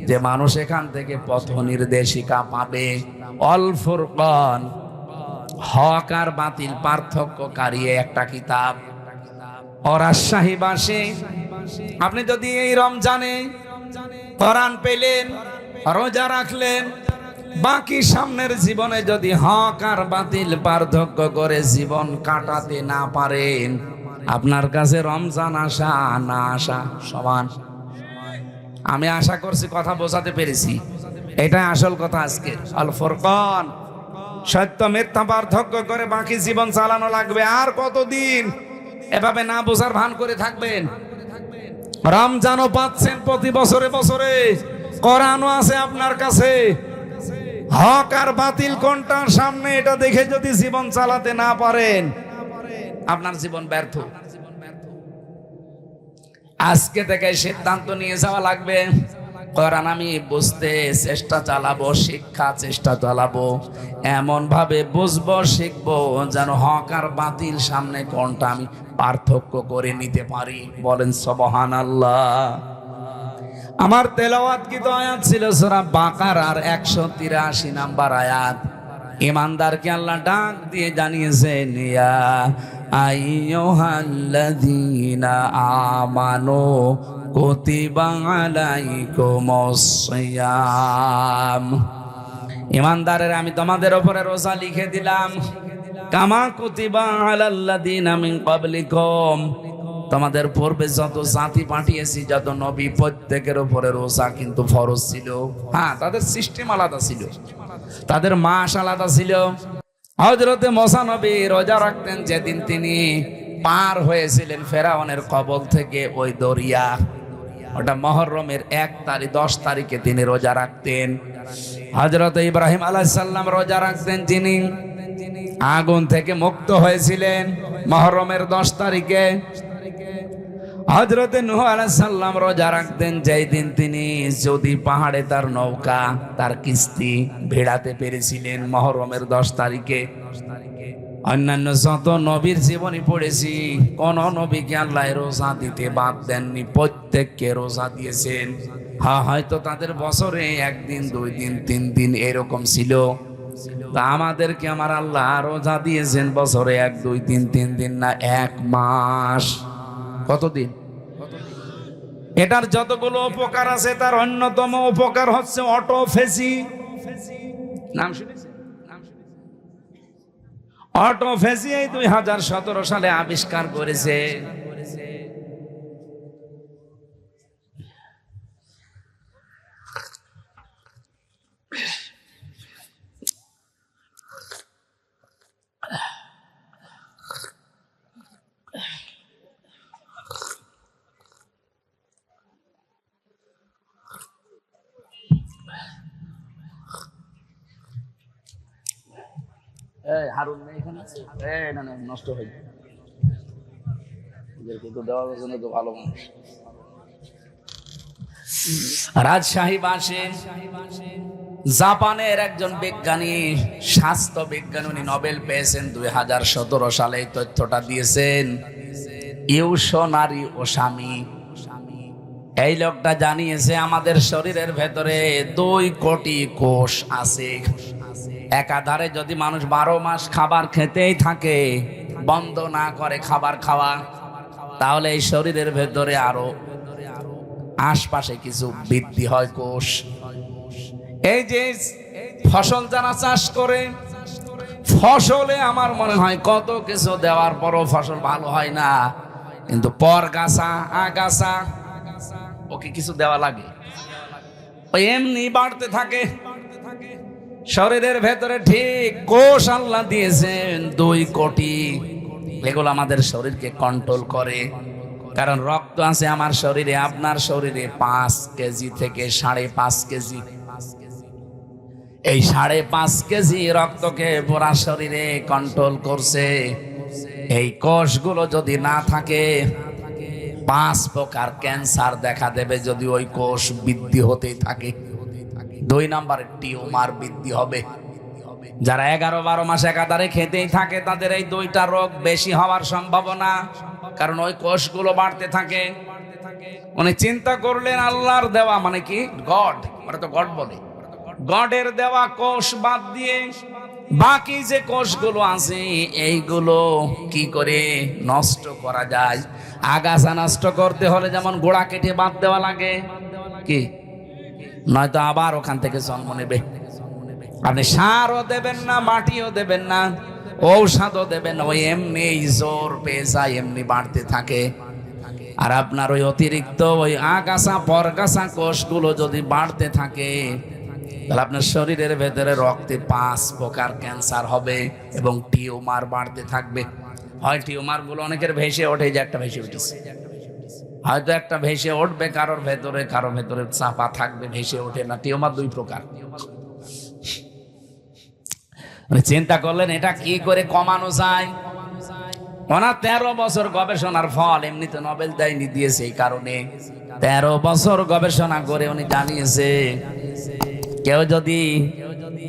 যে মানুষ এখান থেকে পথ নির্দেশিকা পাবে। অল ফুরকান, হক আর বাতিল পার্থক্যকারী একটা কিতাব। ও রাজশাহীবাসী, আপনি যদি এই রমজানে কোরআন পেলেন, রোজা রাখলেন, বাকি সামনের জীবনে যদি হক আর বাতিল পার্থক্য করে জীবন কাটাতে না পারেন, আপনার কাছে রমজান আসা না আসা সমান। আমি আশা করছি কথা বোঝাতে পেরেছি। এটাই আসল কথা আজকে। আল ফুরকান, সত্য মিথ্যা পার্থক্য করে বাকি জীবন চালানো লাগবে। আর কতদিন এভাবে না বোঝার ভান করে থাকবেন? রমজানও পাচ্ছেন প্রতি বছরে বছরে, কোরআনও আছে আপনার কাছে। হক আর বাতিল কোনটার সামনে এটা দেখে যদি জীবন চালাতে না পারেন, আপনার জীবন ব্যর্থ। আজকে থেকে সিদ্ধান্ত নিয়ে যাওয়া লাগবে, কোরআন আমি বুঝতে চেষ্টা চালাবো, শিক্ষা চেষ্টা চালাবো, এমন ভাবে বুঝবো শিখবো যেন হক আর বাতিল সামনে কোনটা আমি পার্থক্য করে নিতে পারি। বলেন সুবহানাল্লাহ। আমার তেলাওয়াত কি তো আয়াত ছিল সূরা বাকারার 183 নাম্বার আয়াত। ইমানদারকে আল্লাহ ডাক দিয়ে জানিয়েছেন, ইয়া আইয়ুহাল্লাযীনা আমানু কুতিবা আলাইকুমুস সিয়াম। ইমানদারের আমি তোমাদের উপরে রোজা লিখে দিলাম, কামা কুতিবা আলাল্লাযীনা মিন ক্বাবলিকুম। তোমাদের পূর্বে যত জাতি পাঠিয়েছি, যত নবী, প্রত্যেকের উপরে রোজা কিন্তু ফরজ ছিল। হ্যাঁ, তাদের সিস্টেম আলাদা ছিল, তাদের মাস আলাদা ছিল। হযরতে মুসা নবী রোজা রাখতেন যেদিন তিনি পার হয়েছিলেন ফেরাউনের কবল থেকে ওই দরিয়া, ওটা মুহররমের 10 তারিখে তিনি রোজা রাখতেন। হযরতে ইব্রাহিম আলাইহিস সালাম রোজা রাখতেন, যিনি আগুন থেকে মুক্ত হয়েছিলেন মুহররমের 10 তারিখে। হযরতে নূহ আলাইহিস সালাম রোজা রাখতেন যেই দিন তিনি যদি পাহাড়ে তার নৌকা, তার কিস্তি ভেড়াতে পেরেছিলেন মুহররমের 10 তারিখে। অন্যান্য যত নবীর জীবনী পড়েছি, কোন নবীকে আল্লাহ রোজা দিতে বাদ দেননি, প্রত্যেককে রোজা দিয়েছেন। হ্যাঁ, হয়তো তাদের বছরে 1 দিন 2 দিন 3 দিন এরকম ছিল, তা আমাদেরকে আমার আল্লাহ রোজা দিয়েছেন বছরে 1 2 3 3 দিন না, 1 মাস। কতদিন? এটার যতগুলো উপকার আছে তার অন্যতম উপকার হচ্ছে অটোফেজি। নাম শুনেছেন? অটোফেজি এই 2017 সালে আবিষ্কার করেছে। হারুন নেই এখানে? না না, নষ্ট হয়ে যায়, এদেরকে তো দেওয়ার জন্য তো ভালো মানুষ। রাজশাহীবাসী, জাপানের একজন বিজ্ঞানী, স্বাস্থ্য বিজ্ঞানী, উনি নোবেল পেয়েছেন 2017 সালে। এই তথ্যটা দিয়েছেন ইউশোনারি ওসামি। এই লোকটা জানিয়েছে আমাদের শরীরের ভেতরে 2 কোটি কোষ আছে। একাধারে যদি মানুষ 12 মাস খাবার খেতেই থাকে, বন্ধ না করে খাবার খাওয়া, তাহলে এই শরীরের ভেতরে আরো আশপাশে কিছু বৃদ্ধি হয় কোষ। এই যে ফসল যারা চাষ করে, ফসলে আমার মনে হয় কত কিছু দেওয়ার পরও ফসল ভালো হয় না, কিন্তু পরগাছা, আগাছা, ওকে কিছু দেওয়া লাগে, ওই এমনি বাড়তে থাকে। শরীরের ভেতরে ঠিক কোষ আল্লাহ দিয়েছেন 2 কোটি। এগুলো আমাদের শরীরকে কন্ট্রোল করে। কারণ রক্ত আছে আমার শরীরে, আপনার শরীরে 5 কেজি থেকে 5.5 কেজি। এই 5.5 কেজি রক্তকে পুরা শরীরে কন্ট্রোল করছে। এই কোষগুলো যদি না থাকে 5 প্রকার ক্যান্সার দেখা দেবে যদি ওই কোষ বৃদ্ধি হতেই থাকে। 2 নম্বরে টিউমার বৃদ্ধি হবে। যারা 11-12 মাস একাধারে খেতেই থাকে তাদের এই 2টা রোগ বেশি হওয়ার সম্ভাবনা, কারণ ওই কোষগুলো বাড়তে থাকে। উনি চিন্তা করলেন আল্লাহর দেওয়া, মানে কি গড, ওরা তো গড বলে, গডের দেওয়া কোষ বাদ দিয়ে বাকি যে কোষগুলো আছে এইগুলো কি করে নষ্ট করা যায়। আগাছা নষ্ট করতে হলে যেমন গোড়া কেটে বাদ দেওয়া লাগে, কি নয়তো আবার ওখান থেকে জন্ম নেবে। আপনি সারও দেবেন না, মাটিও দেবেন না, ঔষধও দেবেন না, ওই এমনি জোর পেয়ে যায়, এমনি বাড়তে থাকে। আর আপনার ওই অতিরিক্ত ওই আগাছা পরগাছা কোষগুলো যদি বাড়তে থাকে তাহলে আপনার শরীরের ভেতরে রক্তে 5 প্রকার ক্যান্সার হবে এবং টিউমার বাড়তে থাকবে। হয় টিউমার গুলো অনেকের ভেসে ওঠে, যে একটা ভেসে উঠেছে, হয়তো একটা ভেসে উঠবে কারোর ভেতরে, কারোর ভেতরে চাপা থাকবে, ভেসে ওঠে না। টিউমার 2 প্রকার। চিন্তা করলেন এটা কি করে কমানো যায়। ওনার 13 বছর গবেষণার ফল, এমনিতে নোবেল দেয়নি, দিয়েছে এই কারণে 13 বছর গবেষণা করে উনি জানিয়েছে কেউ যদি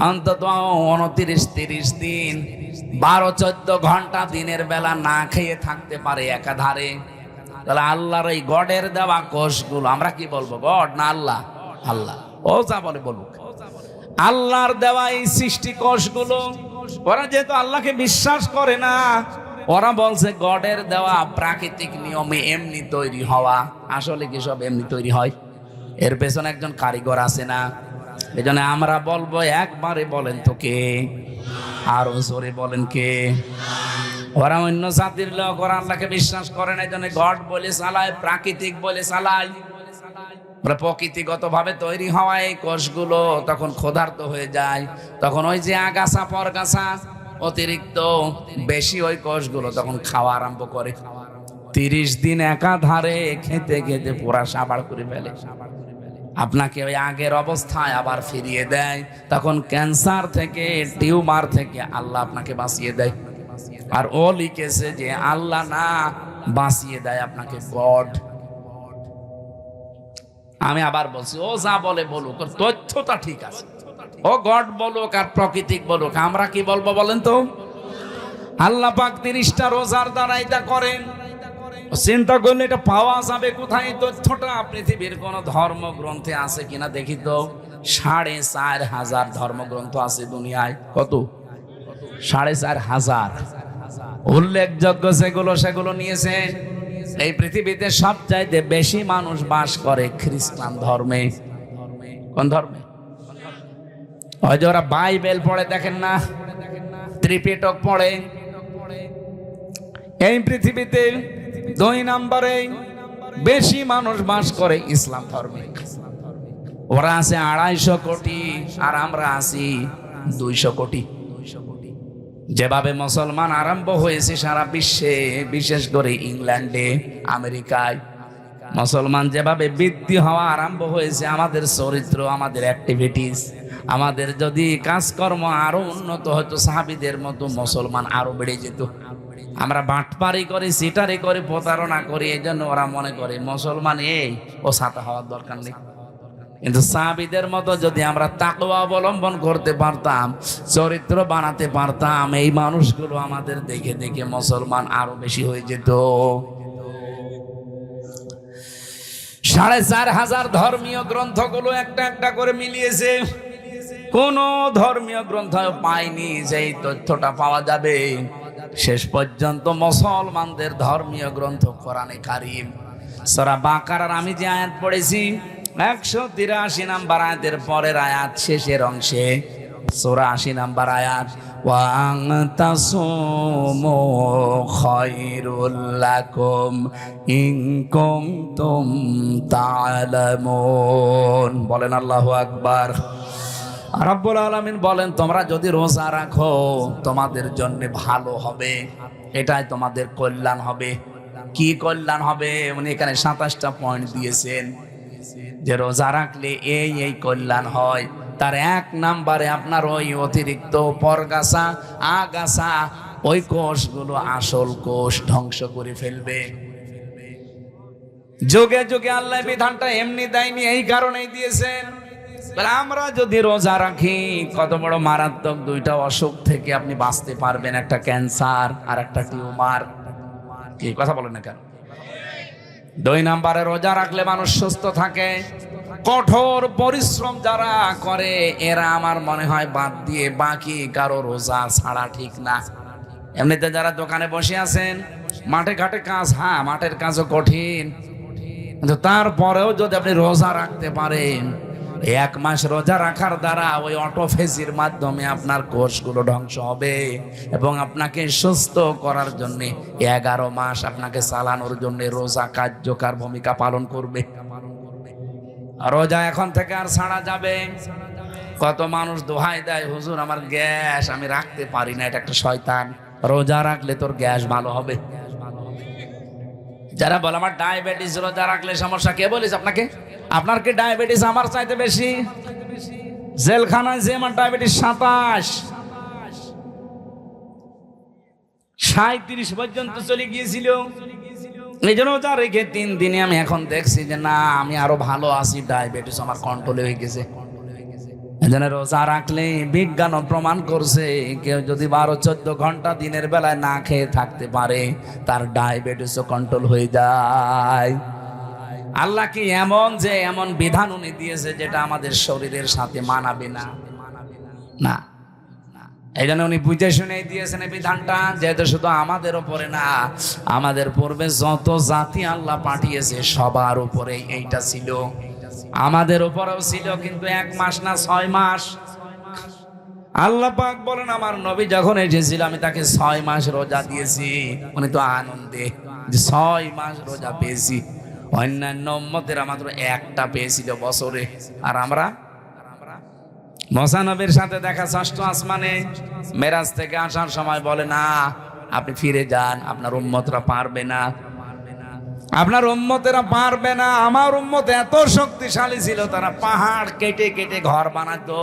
অন্তত 29-30 দিন 12-14 ঘন্টা দিনের বেলা না খেয়ে থাকতে পারে একাধারে, তাহলে আল্লাহর এই গডের দেওয়া কোষগুলো, আমরা কি বলবো গড না আল্লাহ? আল্লাহ। ও যা বলে বলুক, আল্লাহর দেওয়া এই সৃষ্টি কোষগুলো, ওরা যেহেতু আল্লাহকে বিশ্বাস করে না, ওরা বলছে গডের দেওয়া প্রাকৃতিক নিয়মে এমনি তৈরি হওয়া। আসলে কি সব এমনি তৈরি হয়? এর পেছনে একজন কারিগর আছে না? এজন্য আমরা বলবো, একবারে বলেন তো কে, আরো জোরে বলেন কে। ওরা অন্য জাতির লোক, ওরা আল্লাহকে বিশ্বাস করে না, এই জন্য গড বলে চালায়, প্রাকৃতিক বলে চালায়। প্রকৃতিগত ভাবে তৈরি হওয়া এই কোষগুলো তখন ক্ষুধার্ত হয়ে যায়, তখন ওই যে আগাছা পরগাছা অতিরিক্ত বেশি ওই কোষগুলো তখন খাওয়া আরম্ভ করে। 30 দিন একাধারে খেতে খেতে পুরা সাবাড় করে ফেলে, আপনাকে ওই আগের অবস্থায় আবার ফিরিয়ে দেয়। তখন ক্যান্সার থেকে, টিউমার থেকে আল্লাহ আপনাকে বাঁচিয়ে দেয়। আর ও লিখেছে যে আল্লাহ না বাঁচিয়ে দেয় আপনাকে গড। আমি আবার বলছি, ও যা বলে বলুক, তথ্যটা ঠিক আছে। ও গড বলুক আর প্রাকৃতিক বলুক, আমরা কি বলবো বলেন তো? আল্লাহ পাক 30টা রোজার দ্বারা এটা করেন। চিন্তা করলে এটা পাওয়া যাবে কোথায়? তথ্যটা পৃথিবীর কোন ধর্মগ্রন্থে আছে কিনা দেখি তো। 4,500 ধর্মগ্রন্থ আছে দুনিয়ায়। কত? 4,500 উল্লেখযোগ্য সেগুলো নিয়েছে। এই পৃথিবীতে সবচাইতে বেশি মানুষ বাস করে খ্রিস্টান ধর্মে। কোন ধর্মে? ওই যে ওরা বাইবেল পড়ে, দেখেন না, ত্রিপিটক পড়ে। এই পৃথিবীতে 2 নম্বরে বেশি মানুষ বাস করে ইসলাম ধর্মে। ওরা আছে 250 কোটি আর আমরা আছি 200 কোটি। যেভাবে মুসলমান আরম্ভ হয়েছে সারা বিশ্বে, বিশেষ করে ইংল্যান্ডে, আমেরিকায়, মুসলমান যেভাবে বৃদ্ধি হওয়া আরম্ভ হয়েছে, আমাদের চরিত্র, আমাদের অ্যাক্টিভিটিস, আমাদের যদি কাজকর্ম আরো উন্নত হতো, সাহাবীদের মতো মুসলমান আরো বেড়ে যেত। আমরা বাটপারি করি, সিটারি করি, প্রতারণা করি, এই জন্য ওরা মনে করে মুসলমান এই ও ছাতা হওয়ার দরকার নেই। কিন্তু সাহাবীদের মতো যদি আমরা তাকওয়া অবলম্বন করতে পারতাম, চরিত্র বানাতে পারতাম, এই মানুষগুলো আমাদের দেখে দেখে মুসলমান আরো বেশি হয়ে যেত। 4,500 ধর্মীয় গ্রন্থগুলো একটা একটা করে মিলিয়েছে। কোন ধর্মীয় গ্রন্থ পাইনি যে এই তথ্যটা পাওয়া যাবে। শেষ পর্যন্ত মুসলমানদের ধর্মীয় গ্রন্থ কোরআনে কারীম, সূরা বাকারার আমি যে আয়াত পড়েছি 183 নম্বর আয়াতের পরের আয়াত শেষের অংশে, সূরা 80 নম্বর আয়াত, ওয়া আনতাসুমু খায়রুল লাকুম ইন কুনতুম তা'লামুন। বলেন আল্লাহু আকবার। রব্বুল আলামিন বলেন, তোমরা যদি রোজা রাখো তোমাদের জন্য ভালো হবে, এটাই তোমাদের কল্যাণ হবে। কি কল্যাণ হবে? উনি এখানে 27টা পয়েন্ট দিয়েছেন যে রোজা রাখলে এই এই কল্যাণ হয়। তার 1 নম্বরে আপনার ওই অতিরিক্ত পরগাছা আগাছা ওই কোষগুলো আসল কোষ ধ্বংস করে ফেলবে। যুগে যুগে আল্লাহ বিধানটা এমনি দেয়নি, এই কারণেই দিয়েছেন। আমরা যদি রোজা রাখি কত বড় মারাত্মক 2টা অসুখ থেকে আপনি বাঁচতে পারবেন, একটা ক্যান্সার আর একটা টিউমার। কি কথা বলেন না কেন? 2 নম্বরে রোজা রাখলে মানুষ সুস্থ থাকে। কঠোর পরিশ্রম যারা করে এরা আমার মনে হয় বাদ দিয়ে বাকি কারো রোজা ছাড়া ঠিক না। এমনিতে যারা দোকানে বসে আছেন, মাঠে ঘাটে কাজ, হ্যাঁ মাঠের কাজও কঠিন, কিন্তু তারপরেও যদি আপনি রোজা রাখতে পারেন, 1 মাস রোজা রাখার দ্বারা ওই অটোফেজির মাধ্যমে আপনার কোষগুলো ধ্বংস হবে এবং আপনাকে সুস্থ করার জন্য 11 মাস আপনাকে চালানোর জন্য রোজা কার্যকর ভূমিকা পালন করবে। রোজা এখন থেকে আর ছাড়া যাবে। কত মানুষ দোহাই দেয়, হুজুর আমার গ্যাস, আমি রাখতে পারি না, এটা একটা শয়তান। রোজা রাখলে তোর গ্যাস ভালো হবে। যারা বলে আমার ডায়াবেটিস, রোজা রাখলে সমস্যা, কে বলিস আপনাকে? আপনার কি ডায়াবেটিস আমার চাইতে বেশি? জেলখানায় যে আমার ডায়াবেটিস 37 পর্যন্ত চলে গিয়েছিল। এই জন্য রোজা রেখে 3 দিনে আমি এখন দেখছি যে না, আমি আরো ভালো আছি, ডায়াবেটিস আমার কন্ট্রোলে হয়ে গেছে। এই জন্য রোজা রাখলে বিজ্ঞানও প্রমাণ করছে, কেউ যদি 12-14 ঘন্টা দিনের বেলায় না খেয়ে থাকতে পারে তার ডায়াবেটিসও কন্ট্রোল হয়ে যায়। আল্লাহ কি এমন যে এমন বিধান উনি দিয়েছে যেটা আমাদের শরীরের সাথে মানাবে না? না, এই জন্য উনি বুঝে শুনে দিয়েছেন এই বিধানটা, যেহেতু শুধু আমাদের উপরে না, আমাদের পূর্বে যত জাতি আল্লাহ পাঠিয়েছে সবার উপরে এইটা ছিল, আমাদের উপরেও ছিল, কিন্তু 1 মাস না 6 মাস। আল্লাহ পাক বলেন আমার নবী যখন এসেছিল আমি তাকে 6 মাস রোজা দিয়েছি। উনি তো আনন্দে যে 6 মাস রোজা পেয়েছি। অন্যান্য উম্মতেরা মাত্র 1টা পেয়েছিল বছরে, আর আমরা মুসা নবীর সাথে দেখা 6ষ্ঠ আসমানে মেরাজ থেকে আসার সময় বলে না আপনি ফিরে যান, আপনার উম্মতরা পারবে না, আপনার উম্মতেরা পারবে না। আমার উম্মত এত শক্তিশালী ছিল, তারা পাহাড় কেটে কেটে ঘর বানাতো,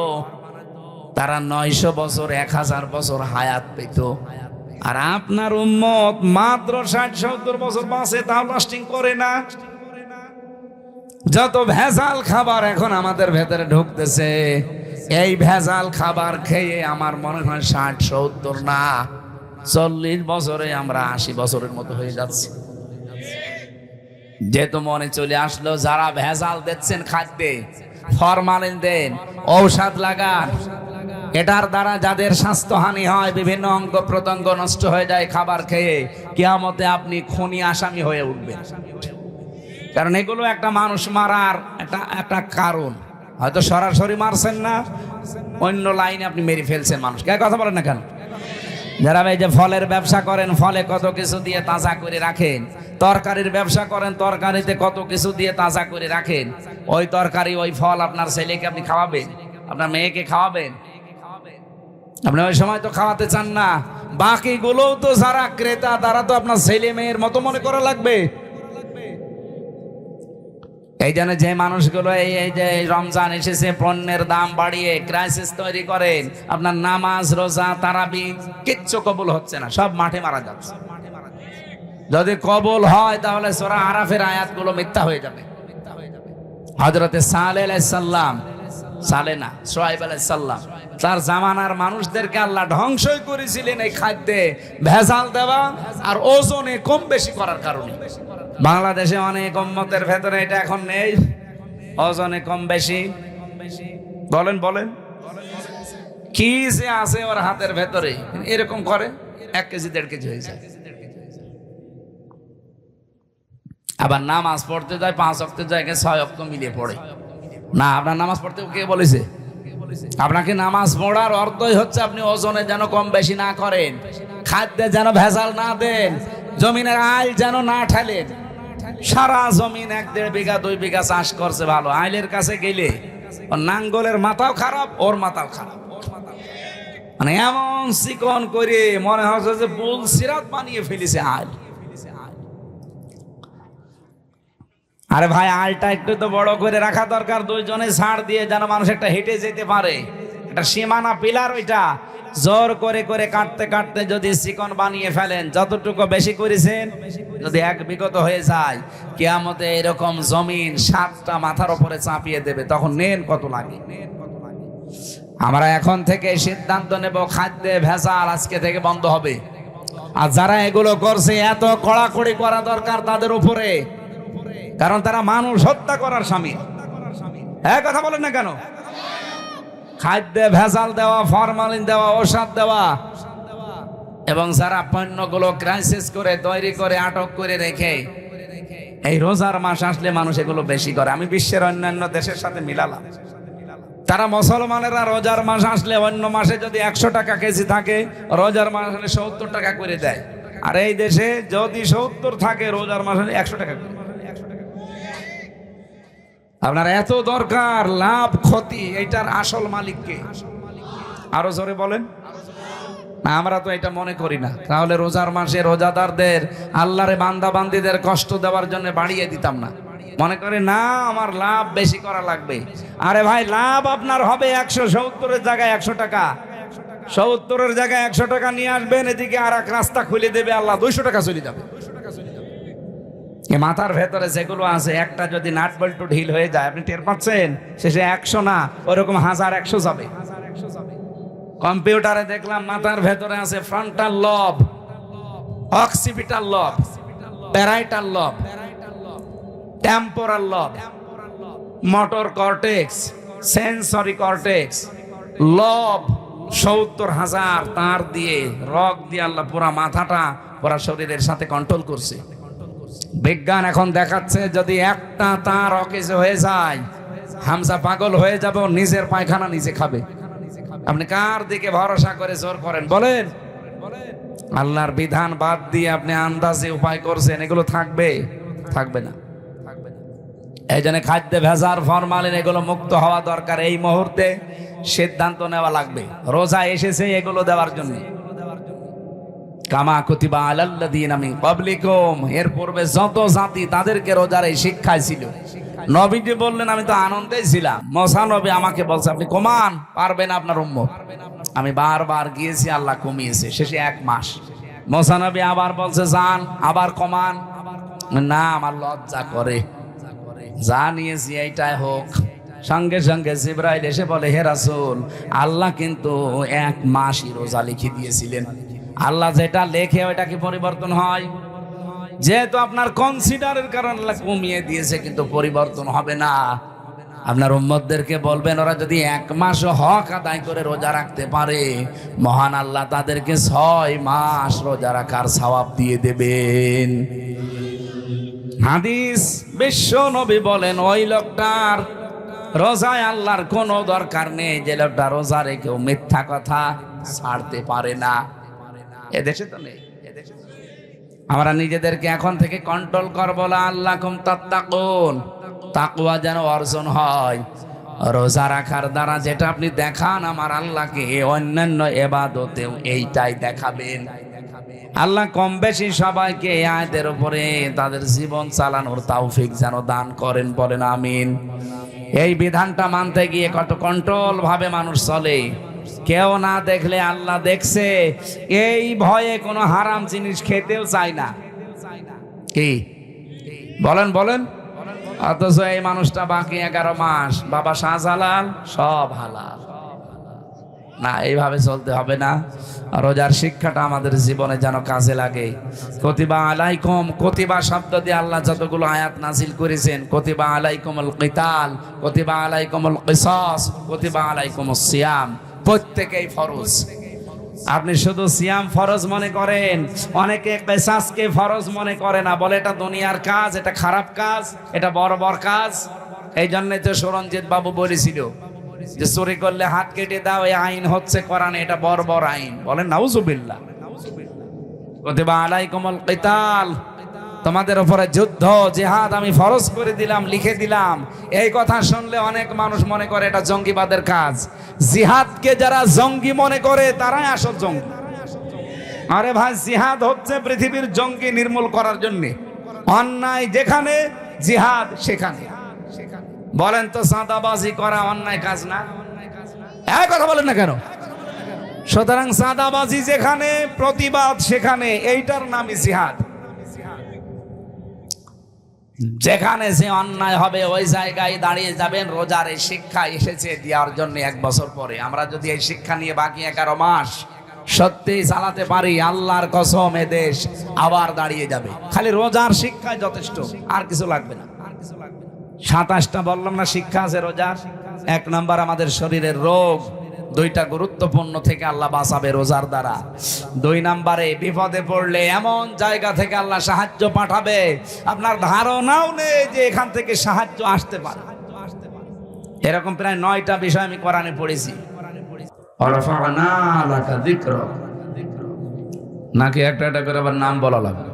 তারা 900 বছর 1000 বছর হায়াত পেত। আর আপনার উম্মত মাত্র 60-70 বছর বাঁচে, তাও লাস্টিং করে না। যত ভেজাল খাবার এখন আমাদের ভেতরে ঢুকতেছে, এই ভেজাল খাবার খেয়ে আমার মনে হয় 60-70 না 40 বছরে আমরা 80 বছরের মতো হয়ে যাচ্ছি। যেহেতু মনে চলে আসলো যারা ভেজাল দিচ্ছেন খাদ্যে, ফরমালিন দেন, ঔষধ লাগান, এটার দ্বারা যাদের স্বাস্থ্যহানি হয়, বিভিন্ন অঙ্গ প্রত্যঙ্গ নষ্ট হয়ে যায় খাবার খেয়ে, কিয়ামতে আপনি খুনি আসামি হয়ে উঠবেন। কারণ এগুলো একটা মানুষ মারার একটা কারণ। হয়তো সরাসরি মারছেন না, অন্য লাইনে আপনি মেরে ফেলছেন মানুষকে। কথা বলেন না কেন? যারা এই যে ফলের ব্যবসা করেন, ফলে কত কিছু দিয়ে তাজা করে রাখেন, তরকারির ব্যবসা করেন, তরকারিতে কত কিছু দিয়ে তাজা করে রাখেন, ওই তরকারি ওই ফল আপনার ছেলেকে আপনি খাওয়াবেন, আপনার মেয়েকে খাওয়াবেন, আপনি ওই সময় তো খাওয়াতে চান না। বাকিগুলোও তো যারা ক্রেতা তারা তো আপনার ছেলে মেয়ের মতো মনে করা লাগবে। এই জন্য যে মানুষগুলো এই যে রমজান এসেছে পণ্যের দাম বাড়িয়ে ক্রাইসিস তৈরি করেন, আপনার নামাজ রোজা তারাবি কিচ্ছু কবুল হচ্ছে না, সব মাঠে মারা যাচ্ছে। যদি কবুল হয় তাহলে সূরা আরাফের আয়াতগুলো মিথ্যা হয়ে যাবে। হযরতে সালেহ আলাইহিস সালাম, সালেহ না শুআয়ব আলাইহিস সালাম, তার জামানার মানুষদেরকে আল্লাহ ধ্বংসই করেছিলেন এই খাদ্যে ভেজাল দেওয়া আর ওজনে কম বেশি করার কারণে। বাংলাদেশে অনেক উম্মতের ভেতরে এটা এখন নেই, ওজনে কম বেশি। বলেন বলেন কি যে আছে ওর হাতের ভেতরে, এরকম করে 1 কেজি 1.5 কেজি হয়ে যায়। আবার নামাজ পড়তে যায় 5 ওয়াক্তের জায়গায় 6 ওয়াক্ত মিলিয়ে পড়ে। না, আপনার নামাজ পড়তে কে বলেছে? আপনাকে নামাজ পড়ার অর্থই হচ্ছে আপনি ওজনে যেন কম বেশি না করেন, খাদ্যে যেন ভেজাল না দেন, জমিনের আইল যেন না ঠেলেন। সারা জমিন 1-1.5 বিঘা 2 বিঘা চাষ করছে, ভালো আইলের কাছে গেলে ওর নাঙ্গলের মাথাও খারাপ, ওর মাথাও খারাপ, মানে এমন চিকন করে মনে হচ্ছে যে বুল সিরাত বানিয়ে ফেলেছে আইল। আরে ভাই আলটা একটু তো বড় করে রাখা দরকার, দুইজনে ছাড় দিয়ে যেন মানুষ একটা হেঁটে যেতে পারে, একটা সীমানা পিলার ওইটা জোর করে করে কাটতে কাটতে যদি চিকন বানিয়ে ফেলেন, যতটুকু বেশি করেছেন যদি এক বিগত হয়ে যায়, কিয়ামতে এরকম জমিন 7টা মাথার উপরে চাপিয়ে দেবে, তখন নেন কত লাগে। আমরা এখন থেকে সিদ্ধান্ত নেব খাদ্যে ভেজাল আজকে থেকে বন্ধ হবে। আর যারা এগুলো করছে এত কড়াকড়ি করা দরকার তাদের উপরে, কারণ তারা মানুষ হত্যা করার সামিল। হ্যাঁ, কথা বলেন না কেন? খাদ্যে ভেজাল দেওয়া, ফরমালিন দেওয়া, ঔষধ দেওয়া, এবং যারা পণ্যগুলো ক্রাইসিস করে তৈরি করে আটক করে রেখে এই রোজার মাস আসলে মানুষ এগুলো বেশি করে। আমি বিশ্বের অন্যান্য দেশের সাথে মিলালাম, তারা মুসলমানেরা রোজার মাস আসলে অন্য মাসে যদি 100 টাকা কেজি থাকে, রোজার মাস হলে 70 টাকা করে দেয়। আর এই দেশে যদি 70 থাকে, রোজার মাস হলে 100 টাকা করে। আপনার এত দরকার লাভ ক্ষতি, এইটার আসল মালিককে? আরো জোরে বলেন না। আমরা তো এটা মনে করি না, তাহলে রোজার মাসে রোজাদারদের, আল্লাহরে বান্দা বান্দীদের কষ্ট দেওয়ার জন্য বাড়িয়ে দিতাম না। মনে করে না আমার লাভ বেশি করা লাগবে। আরে ভাই, লাভ আপনার হবে 170-এর জায়গায় 100 টাকা, 70-এর জায়গায় 100 টাকা নিয়ে আসবেন, এদিকে আর এক রাস্তা খুলে দেবে আল্লাহ, 200 টাকা চলে যাবে। মাথার ভেতরে যেগুলো আছে, একটা যদি নাট বল্টু ঢিল হয়ে যায়, আপনি টের পাচ্ছেন, শেষে 100 না, ওরকম 1000-100 যাবে। কম্পিউটারে দেখলাম মাথার ভেতরে আছে ফ্রন্টাল লব, অক্সিপিটাল লব, প্যারাইটাল লব, টেম্পোরাল লব, মোটর কর্টেক্স, সেন্সরি কর্টেক্স, লব 70,000 তার দিয়ে, রক দিয়ে আল্লাহ পুরা মাথাটা পুরা শরীরের সাথে কন্ট্রোল করছে। বিজ্ঞান এখন দেখাচ্ছে যদি একটা তার অকেজ হয়ে যায়, হামজা পাগল হয়ে যাবে, নিজের পায়খানা নিজে খাবে। আপনি কার দিকে ভরসা করে জোর করেন বলেন? আল্লাহর বিধান বাদ দিয়ে আপনি আন্দাজে উপায় করছেন, এগুলো থাকবে? থাকবে না। এই জন্য খাদ্যে ভেজাল, ফরমালিন এগুলো মুক্ত হওয়া দরকার। এই মুহূর্তে সিদ্ধান্ত নেওয়া লাগবে, রোজা এসেছে এগুলো দেওয়ার জন্য। কামা কুতিবা আলাল্লাযীনা মিন ক্বাবলিকুম, এর পূর্বে যত জাতি তাদেরকে রোজার এই শিক্ষায় ছিল। নবীজি বললেন আমি তো আনন্দেই ছিলাম। মুসা নবী আমাকে বলছে আপনি কমান, পারবেন আপনার উম্মত। আমি বারবার গিয়েছি, আল্লাহ কমিয়েছে, শেষে 1 মাস। মুসা নবী আবার বলছে যান, আবার কমান, না আমার লজ্জা করে, যা নিয়েছি এইটাই হোক। সঙ্গে সঙ্গে জিবরাইল এসে বলে হে রাসূল, আল্লাহ কিন্তু 1 মাসই রোজা লিখে দিয়েছিলেন। আল্লাহ যেটা লেখে ওইটা কি পরিবর্তন হয়? যেহেতু আপনার কনসিডারের কারণে আল্লাহ কমিয়ে দিয়েছে, কিন্তু পরিবর্তন হবে না। আপনার উম্মতদেরকে বলবেন ওরা যদি 1 মাস হক আদায় করে রোজা রাখতে পারে, মহান আল্লাহ তাদেরকে 6 মাস রোজা রাখার সওয়াব দিয়ে দেবেন। হাদিস, বিশ্ব নবী বলেন ওই লোকটার রোজায় আল্লাহর কোনো দরকার নেই যে লোকটা রোজা রেখেও মিথ্যা কথা ছাড়তে পারে না। এদেশে তো নেই। আমরা নিজেদেরকে এখন থেকে কন্ট্রোল করবো, আল্লাকুম তাত্তাকুন, তাকওয়া যেন অর্জন হয়। রোজা রাখার দ্বারা যেটা আপনি দেখান আমার আল্লাহকে, অন্যান্য ইবাদতেও এইটাই দেখাবেন। আল্লাহ কম বেশি সবাইকে এই আয়াতের উপরে তাদের জীবন চালানোর তৌফিক যেন দান করেন, বলেন আমিন। এই বিধানটা মানতে গিয়ে কত কন্ট্রোল ভাবে মানুষ চলে, কেউ না দেখলে আল্লাহ দেখছে, এই ভয়ে কোনো হারাম জিনিস খেতেও চায় না। কি বলেন বলেন? অথচ এই মানুষটা বাকি 11 মাস বাবা শাহজালাল সব হালাল। না, এইভাবে চলতে হবে না। রোজার শিক্ষাটা আমাদের জীবনে যেন কাজে লাগে। কুতিবা আলাইকুম, কুতিবা শব্দ দিয়ে আল্লাহ যতগুলো আয়াত নাজিল করেছেন, কুতিবা আলাইকুমুল কিতাল, কুতিবা আলাইকুমুল কিসাস, কুতিবা আলাইকুমুস সিয়াম, প্রত্যেকেই ফরজ। আপনি শুধু সিয়াম ফরজ মনে করেন, অনেকে কিসাসকে ফরজ মনে করে না, বলে এটা দুনিয়ার কাজ, এটা খারাপ কাজ, এটা বড় কাজ। এই জন্যই তো সুরঞ্জিত বাবু বলেছিল যে চুরি করলে হাত কেটে দাও, এই আইন হচ্ছে কোরআনে, এটা বড় আইন। বলেন নাউজুবিল্লাহ। কুতিবা আলাইকুমুল কিতাল, তোমাদের উপরে যুদ্ধ জিহাদ আমি ফরজ করে দিলাম, লিখে দিলাম। এই কথা শুনলে অনেক মানুষ মনে করে এটা জঙ্গিবাদের কাজ। জিহাদকে যারা জঙ্গি মনে করে তারাই আসল জঙ্গি। আরে ভাই, জিহাদ হচ্ছে পৃথিবীর জঙ্গি নির্মূল করার জন্য। অন্যায় যেখানে জিহাদ সেখানে। বলেন তো চাঁদাবাজি করা অন্যায় কাজ না? এক কথা বলেন না কেন? সুতরাং চাঁদাবাজি যেখানে, প্রতিবাদ সেখানে, এইটার নামই জিহাদ। যেখানে যে অন্যায় হবে ওই জায়গায় দাঁড়িয়ে যাবেন। রোজার এই শিক্ষা এসেছে দেওয়ার জন্য 1 বছর পরে। আমরা যদি এই শিক্ষা নিয়ে বাকি 11 মাস সত্যি চালাতে পারি, আল্লাহর কসম এ দেশ আবার দাঁড়িয়ে যাবে। খালি রোজার শিক্ষায় যথেষ্ট, আর কিছু লাগবে না। 27টা বললাম না শিক্ষা আছে রোজার। 1 নাম্বার আমাদের শরীরের রোগ 2টা গুরুত্বপূর্ণ থেকে আল্লাহ বাঁচাবে রোজার দ্বারা। 2 নাম্বারে বিপদে পড়লে এমন জায়গা থেকে আল্লাহ সাহায্য পাঠাবে আপনার ধারণাও নেই যে এখান থেকে সাহায্য আসতে পারে। এরকম প্রায় 9টা বিষয় আমি কোরআনে পড়েছি। ওয়ারাফা'না লাকা যিকরাক, নাকি একটা একটা করে আবার নাম বলা লাগবে?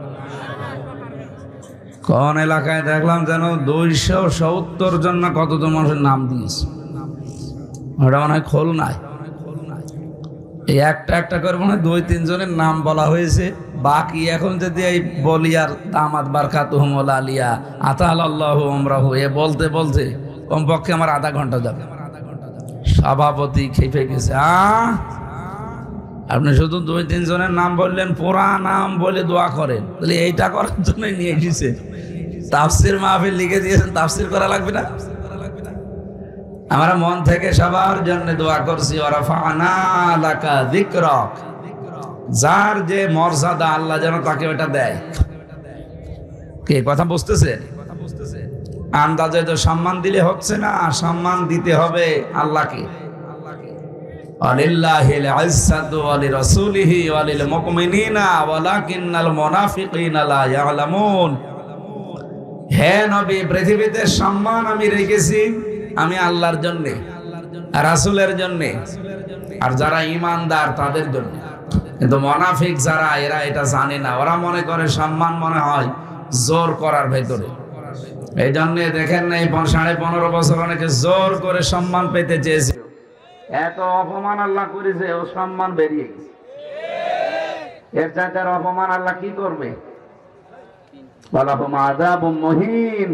কোন এলাকায় দেখলাম যেন 270 জন না কতজন মানুষের নাম দিয়েছে। ওটা মনে হয় খোল নাই, এই একটা একটা করে মনে হয় 2-3 জনের নাম বলা হয়েছে। বাকি এখন যদি এই বলি আর দামাত বারকাতুহুমুল আলিয়া আতাহাল্লাহু উমরাহু এ বলতে বলতে কমপক্ষে আমার আধা ঘন্টা যাবে। সভাপতি খেপে গেছে। আপনি শুধু 2-3 জনের নাম বললেন, পুরা নাম বলে দোয়া করেন, তাহলে এইটা করার জন্য নিয়ে এসেছে। তাফসির মাহফিল লিখে দিয়েছেন, তাফসির করা লাগবে না? আমরা মন থেকে সবার জন্য দোয়া করছি। ওয়ারাফা'না লাকা যিকরাক, যার যে মর্যাদা আল্লাহ যেন তাকে ওটা দেয়। কে কথা বুঝতেছে? আন্দাজে তো সম্মান দিলে হচ্ছে না, সম্মান দিতে হবে আল্লাহকে। আলিল্লাহিল ইজ্জাতু ওয়া লিরাসূলিহি ওয়া লিল মুমিনিনা ওয়ালাকিন্নাল মুনাফিকিনা লা ইয়ালামুন। হে নবী, পৃথিবীতে সম্মান আমি রেখেছি আমি আল্লাহর জন্য, রাসূলের জন্য, আর যারা ঈমানদার তাদের জন্য। কিন্তু মুনাফিক যারা, এরা এটা জানে না। ওরা মনে করে সম্মান মনে হয় জোর করার ভেতরে। এই জন্য দেখেন না, এই 15.5 বছর অনেকে জোর করে সম্মান পেতে চেয়েছে। এত অপমান আল্লাহ করেছে, ও সম্মান বেরিয়ে গেছে। এর চাইতে অপমান আল্লাহ কি করবে? ওয়ালাহুম আযাবুম মুহিন,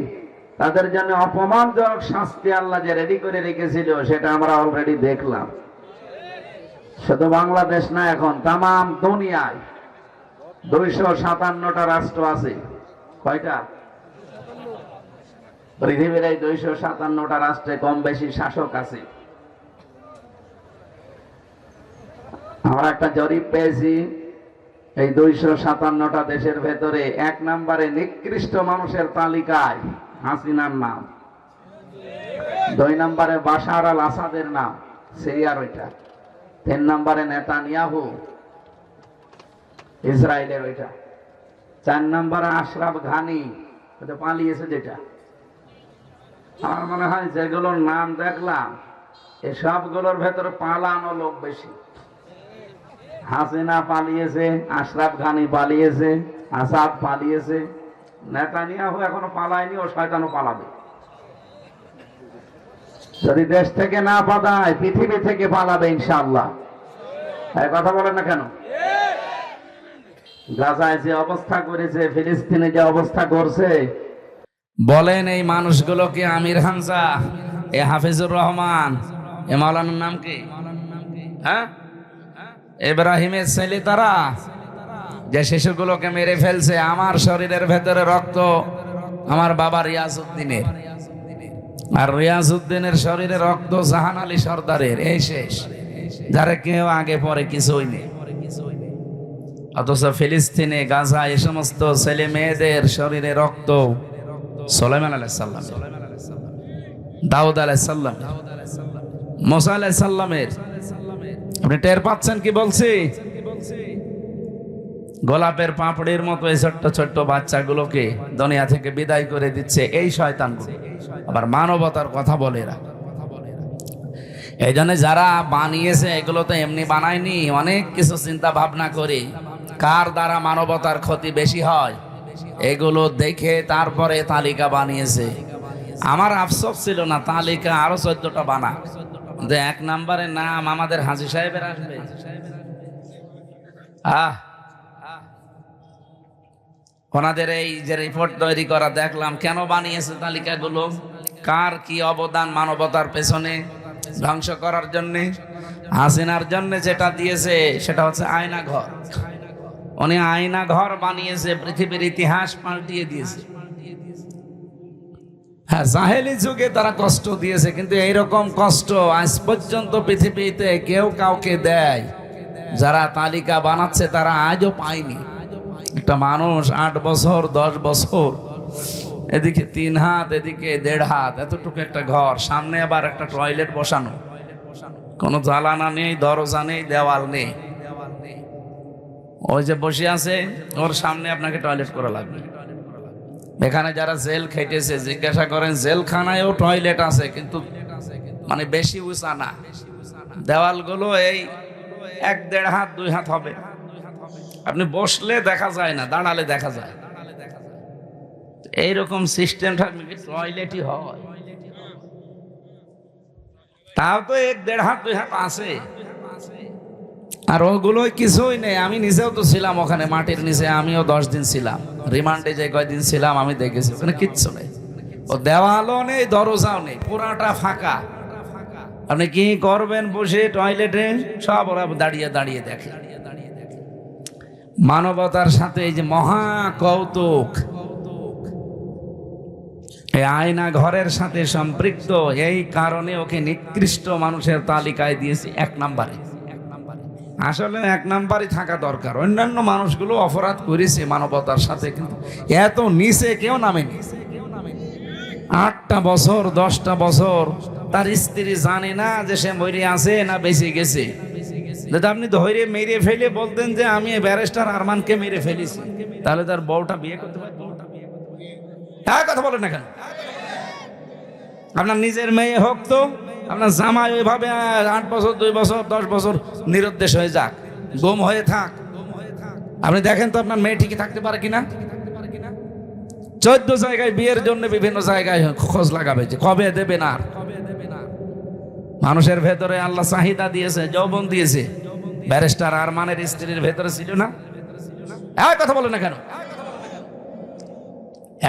তাদের জন্য অপমানজনক শাস্তি আল্লাহ যে রেডি করে রেখেছিল সেটা আমরা অলরেডি দেখলাম। শুধু বাংলাদেশ না, এখন তামাম দুনিয়ায় 257টা রাষ্ট্র আছে। কয়টা? পৃথিবীর এই 257টা রাষ্ট্রে কম বেশি শাসক আছে। আমরা একটা জরিপ পেয়েছি, এই 257টা দেশের ভেতরে 1 নম্বরে নিকৃষ্ট মানুষের তালিকায় হাসিনার নাম, 2 নম্বরে বাশার আল আসাদের নাম, সিরিয়ার ওইটা, 3 নম্বরে নেতানিয়াহু ইসরায়েলের ওইটা, 4 নম্বরে আশরাফ ঘানি পালিয়েছে যেটা। আমার মনে হয় যেগুলোর নাম দেখলাম এই সবগুলোর ভেতরে পালানো লোক বেশি। হাসিনা পালিয়েছে, আশরাফ ঘানি পালিয়েছে, আসাদ পালিয়েছে, নেতানিয়াহু এখনো পালায়নি, ও শয়তানও পালাবে। যদি দেশ থেকে না পালায় পৃথিবী থেকে পালাবে ইনশাআল্লাহ। এই কথা বলেন না কেন? গাজায় যে অবস্থা করেছে, ফিলিস্তিনে যে অবস্থা করছে, বলেন এই মানুষগুলোকে আমির হামজা, এ হাফিজুর রহমান, এ মাওলানার নাম কি? হ্যাঁ, ইব্রাহিমের ছেলে, তারা যে শিশুগুলোকে মেরে ফেলছে। আমার শরীরের ভেতরে রক্ত আমার বাবা রিয়াজউদ্দিনের, আর রিয়াজউদ্দিনের শরীরে রক্ত জাহান আলী সর্দারের। এই শেষ, যারা কেউ আগে পরে কিছুই নেই। অথচ ফিলিস্তিনে, গাজা, এই সমস্ত ছেলে মেয়েদের শরীরে রক্ত সুলাইমান আলাইহিস সালাম, দাউদ আলাইহিস সালাম, মুসা আলাইহিস সালামের। আপনি টের পাচ্ছেন কি বলছি? গোলাপের পাপড়ির মতো এই ছোট্ট ছোট্ট বাচ্চাগুলোকে দুনিয়া থেকে বিদায় করে দিচ্ছে এই শয়তানগুলো। আবার মানবতার কথা বলে এরা। এই জন্য যারা বানিয়েছে এগুলো তো এমনি বানায়নি, অনেক কিছু চিন্তা ভাবনা করে কার দ্বারা মানবতার ক্ষতি বেশি হয় এগুলো দেখে তারপরে তালিকা বানিয়েছে। আমার আফসোস ছিল না তালিকা আরো 14টা বানা, যে 1 নম্বরে নাম আমাদের হাজী সাহেবের আসবে। ওনাদের এই যে রিপোর্ট তৈরি করা দেখলাম, কেন বানিয়েছে তালিকাগুলো, কার কি অবদান মানবতার পেছনে ধ্বংস করার জন্যে। হাসিনার জন্য যেটা দিয়েছে সেটা হচ্ছে আয়না ঘর। উনি আয়না ঘর বানিয়েছে, পৃথিবীর ইতিহাস পাল্টিয়ে দিয়েছে। হ্যাঁ, জাহেলি যুগে তারা কষ্ট দিয়েছে, কিন্তু এইরকম কষ্ট আজ পর্যন্ত পৃথিবীতে কেউ কাউকে দেয় যারা তালিকা বানাচ্ছে তারা আজও পায়নি। একটা মানুষ 8 বছর 10 বছর, এদিকে 3 হাত এদিকে 1.5 হাত, এতটুকু একটা ঘর, সামনে আবার একটা টয়লেট বসানো, কোনো জ্বালানা নেই, দরজা নেই, দেওয়াল নেই। ওই যে বসে আছে ওর সামনে আপনাকে টয়লেট করা লাগবে। এখানে যারা জেল খেটেছে জিজ্ঞাসা করেন, জেলখানায়ও টয়লেট আছে, কিন্তু মানে বেশি উঁচা না, দেওয়ালগুলো এই 1-1.5 হাত 2 হাত হবে। আপনি বসলে দেখা যায় না, দাঁড়ালে দেখা যায়। এইরকম সিস্টেমটা টয়লেটই হয়, তাও তো 1-1.5 হাত 2 হাত আছে, আর ওগুলো কিছুই নেই। আমি নিজেও তো ছিলাম ওখানে মাটির নিচে, আমিও 10 দিন ছিলাম রিমান্ডে, যে কয়দিন ছিলাম আমি দেখেছি ওখানে কিচ্ছু নেই, ও দেওয়ালও নেই, দরজাও নেই, পুরাটা ফাঁকা। আপনি কি করবেন বসে টয়লেটে? সব ওরা দাঁড়িয়ে দাঁড়িয়ে দেখে। মানবতার সাথে এই যে মহা কৌতুক, এই আয়না ঘরের সাথে সম্পৃক্ত, এই কারণে ওকে নিকৃষ্ট মানুষের তালিকায় দিয়েছে 1 নম্বরে। আসলে 1 নম্বরই থাকা দরকার। অন্যান্য মানুষগুলো অপরাধ করেছে মানবতার সাথে, কিন্তু এত নিচে কেউ নামেনি। 8টা বছর 10টা বছর তার স্ত্রী জানে না যে সে মরে আছে না বেঁচে গেছে। যদি আপনি ধরে মেরে ফেলে বলতেন যে আমি ব্যারিস্টার আরমানকে মেরে ফেলেছি, তাহলে তার বউটা বিয়ে করতে পারত? হ্যাঁ, কথা বলেন না কেন? আপনার নিজের মেয়ে হোক তো, আপনার জামাই ওইভাবে 8 বছর 2 বছর 10 বছর নিরুদ্দেশ হয়ে যাক, গুম হয়ে থাক, আপনি দেখেন তো আপনার মেয়ে ঠিকই থাকতে পারে কিনা। 14 জায়গায় বিয়ের জন্য বিভিন্ন জায়গায় খোঁজ লাগাবে যে কবে দেবে না। মানুষের ভেতরে আল্লাহ চাহিদা দিয়েছে, যৌবন দিয়েছে। ব্যারিস্টার আরমানের স্ত্রীর ভেতরে ছিল না? কথা বলে না কেন?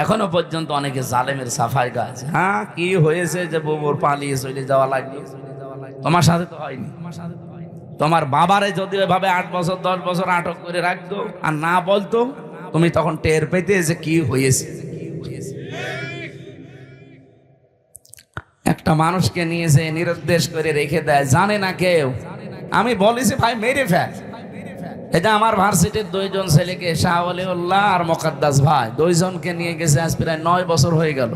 এখনো পর্যন্ত অনেকে জালেমের সাফাই গাছ। হ্যাঁ, কি হয়েছে যে বউর পালিয়ে চলে যাওয়া লাগলো? তোমার সাথে তো হয়নি। তোমার বাবারে যদি ওইভাবে 8 বছর 10 বছর আটক করে রাখতো আর না বলতো, তুমি তখন টের পেতে যে কি হয়েছে। একটা মানুষকে নিয়ে যে নিরুদ্দেশ করে রেখে দেয়, জানে না কেউ। আমি বলেছি ভাই মেরে ফেল। এটা আমার ভার্সিটির 2 জন ছেলেকে, শাহ ওলিউল্লাহ আর মোকাদ্দাস ভাই, 2 জনকে নিয়ে গেছে, আজ প্রায় 9 বছর হয়ে গেল।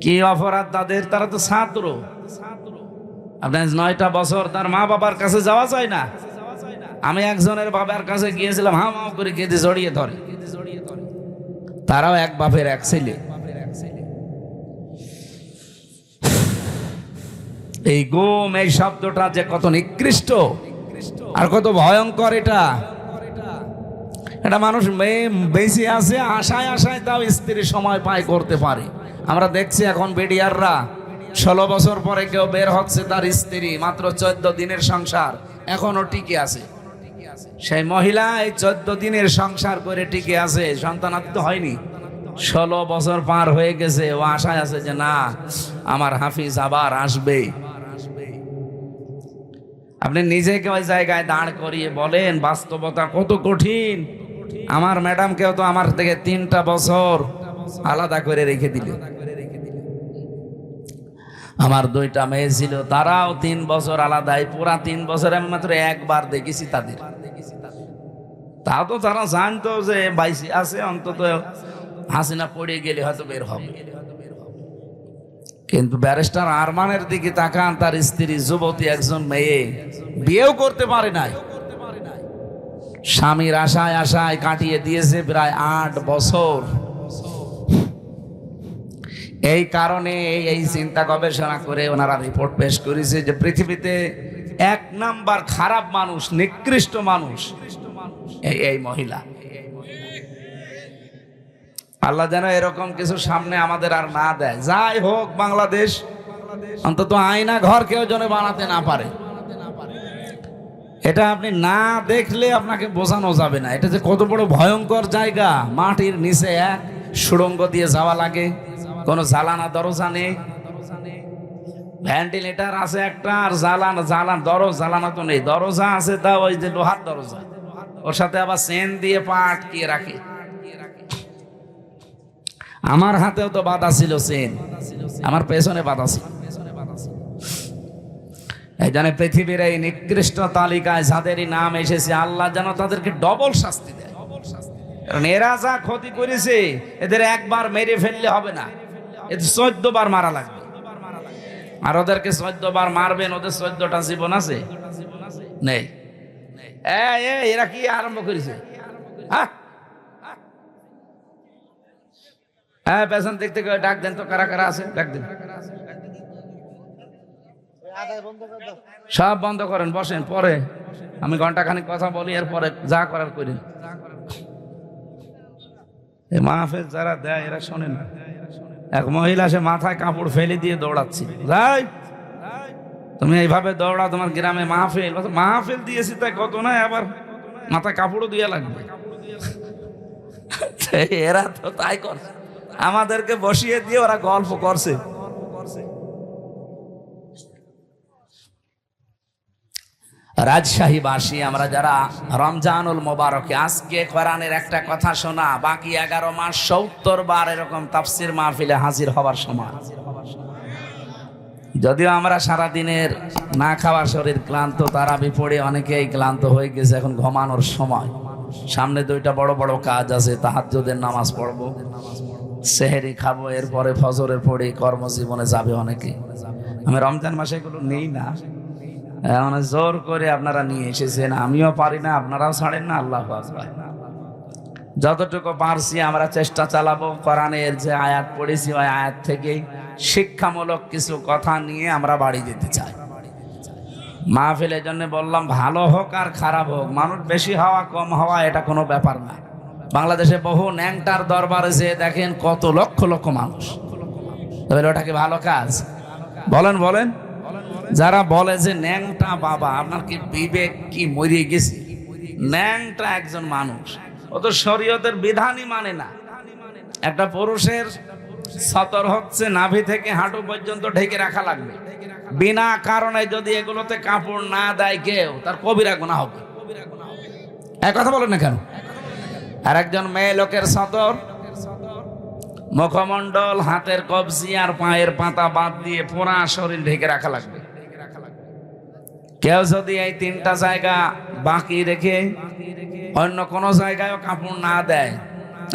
কি অপরাধ তাদের? তারা তো ছাত্র। আপনার 9টা বছর তার মা বাবার কাছে যাওয়া যায় না। আমি একজনের বাবার কাছে গিয়েছিলাম, হাও মাও করে কেঁদে জড়িয়ে ধরে। তারাও এক বাপের এক ছেলে। এই গুম, এই শব্দটা যে কত নিকৃষ্ট আর কত ভয়ঙ্কর। এটা মানুষ বেশি আছে আশায় আশায় তাও স্ত্রীর সময় পায় করতে পারে। আমরা দেখছি এখন বিডিআররা 16 বছর পরে কেউ বের হচ্ছে, তার স্ত্রী মাত্র 14 দিনের সংসার এখনো টিকে আছে। সেই মহিলা এই 14 দিনের সংসার করে টিকে আছে, সন্তানাদি তো হয়নি। 16 বছর পার হয়ে গেছে, ও আশায় আছে যে না, আমার হাফিজ আবার আসবে। আপনি নিজেকে ওই জায়গায় দাঁড় করিয়ে বলেন বাস্তবতা কত কঠিন। আমার ম্যাডামকেও তো আমার থেকে 3টা বছর আলাদা করে রেখে দিল। আমার 2টা মেয়ে ছিল, তারাও 3 বছর আলাদাই। পুরা 3 বছর আমি মাত্র একবার দেখেছি তাদের। তাও তো তারা জানতো যে বাইসি আছে, অন্তত হাসিনা পড়ে গেলে হয়তো বের হবে। কিন্তু ব্যারিস্টার আরমানের দিকে তাকান, তার স্ত্রী যুবতী একজন মেয়ে, বিয়েও করতে পারে নাই। স্বামীর আশায় আশায় কাটিয়ে দিয়েছে প্রায় 8 বছর। এই কারণে এই চিন্তা গবেষণা করে ওনারা রিপোর্ট পেশ করেছে যে পৃথিবীতে 1 নাম্বার খারাপ মানুষ, নিকৃষ্ট মানুষ এই মহিলা। আল্লাহ যেন এরকম কিছু সামনে আমাদের আর না দেয়। যাই হোক, বাংলাদেশ অন্তত আয়না ঘর কেউ যেন বানাতে না পারে। এটা আপনি না দেখলে আপনাকে বোঝানো যাবে না, এটা যে কত বড় ভয়ঙ্কর জায়গা। মাটির নিচে এক সুড়ঙ্গ দিয়ে যাওয়া লাগে, কোনো জ্বালানা দরজা নেই, ভেন্টিলেটার আছে একটা, আর জ্বালানা তো নেই, দরজা আছে তা ওই যে লোহার দরজা, ওর সাথে আবার চেন দিয়ে পা আটকিয়ে রাখে। আমার হাতেও তো বাধা ছিল চেন, আমার পেছনে বাধা ছিল। এই জন্য পৃথিবীর এই নিকৃষ্ট তালিকায় যাদেরই নাম এসেছে, আল্লাহ যেন তাদেরকে ডবল শাস্তি দেয়। কারণ এরা যা ক্ষতি করেছে, এদের একবার মেরে ফেললে হবে না, এদের 14 বার মারা লাগবে। আর ওদেরকে 14 বার মারবেন, ওদের 14টা জীবন আছে নেই। এরা কি আরম্ভ করেছে? হ্যাঁ, পেছন দিক থেকে ডাক দেন তো, কারা কারা আছে ডাক দেন। সব বন্ধ করেন, বসেন, পরে আমি ঘন্টাখানিক কথা বলি, এরপরে যা করার করি। এই মাহফিল যারা দেয় এরা শোনে না। এক মহিলা সে মাথায় কাপড় ফেলে দিয়ে দৌড়াচ্ছি, যাই তুমি এইভাবে দৌড়াও, তোমার গ্রামে মাহফিল দিয়েছি তাই কত না, আবার মাথায় কাপড়ও দিয়ে লাগবে। এরা তো তাই করছে, আমাদেরকে বসিয়ে দিয়ে ওরা গল্প করছে। রাজশাহীবাসী আমরা যারা রমজানুল মোবারকে আজকে কোরআনের একটা কথা শোনা, বাকি 11 মাস 70 বার এরকম তাফসির মাহফিলে হাজির হবার সময়। যদিও আমরা সারাদিনের না খাওয়া শরীর ক্লান্ত, তারাবি পড়ে অনেকেই ক্লান্ত হয়ে গেছে, এখন ঘুমানোর সময়। সামনে 2টা বড় বড় কাজ আছে, তাহাজ্জুদের নামাজ পড়বো, সেহরি খাবো, এরপরে ফজরের পড়ে কর্মজীবনে যাবে অনেকে। আমি রমজান মাসে এগুলো নেই না, মানে জোর করে আপনারা নিয়ে এসেছেন, আমিও পারি না, আপনারাও ছাড়েন না। আল্লাহু আকবার। যতটুকু পারছি আমরা চেষ্টা চালাবো, কোরআনের যে আয়াত পড়েছি ওই আয়াত থেকে শিক্ষামূলক কিছু কথা নিয়ে আমরা বাড়ি যেতে চাই। মাহফিলের জন্য বললাম, ভালো হোক আর খারাপ হোক, মানুষ বেশি হওয়া কম হওয়া এটা কোনো ব্যাপার না। বাংলাদেশে বহু ন্যাংটার দরবারে যে দেখেন কত লক্ষ লক্ষ মানুষ, ওটা কি ভালো কাজ? বলেন বলেন। যারা বলে যে ন্যাংটা বাবা, আপনার কি বিবেক কি মরিয়ে গেছে? ন্যাংটা একজন মানুষ, ও তো শরীয়তের বিধানই মানে না। একটা পুরুষের সতর হচ্ছে নাভি থেকে হাঁটু পর্যন্ত ঢেকে রাখা লাগবে, বিনা কারণে যদি এগুলোতে কাপড় না দেয় কেউ, তার কবিরা গুনাহ হবে। এক কথা বলেন না কেন? আর একজন মেয়ে লোকের সতর, মুখমণ্ডল, হাতের কবজি আর পায়ের পাতা বাদ দিয়ে পুরা শরীর ঢেকে রাখা লাগবে। কেউ যদি এই 3টা জায়গা বাকি রেখে অন্য কোনো জায়গায় কাপড় না দেয়,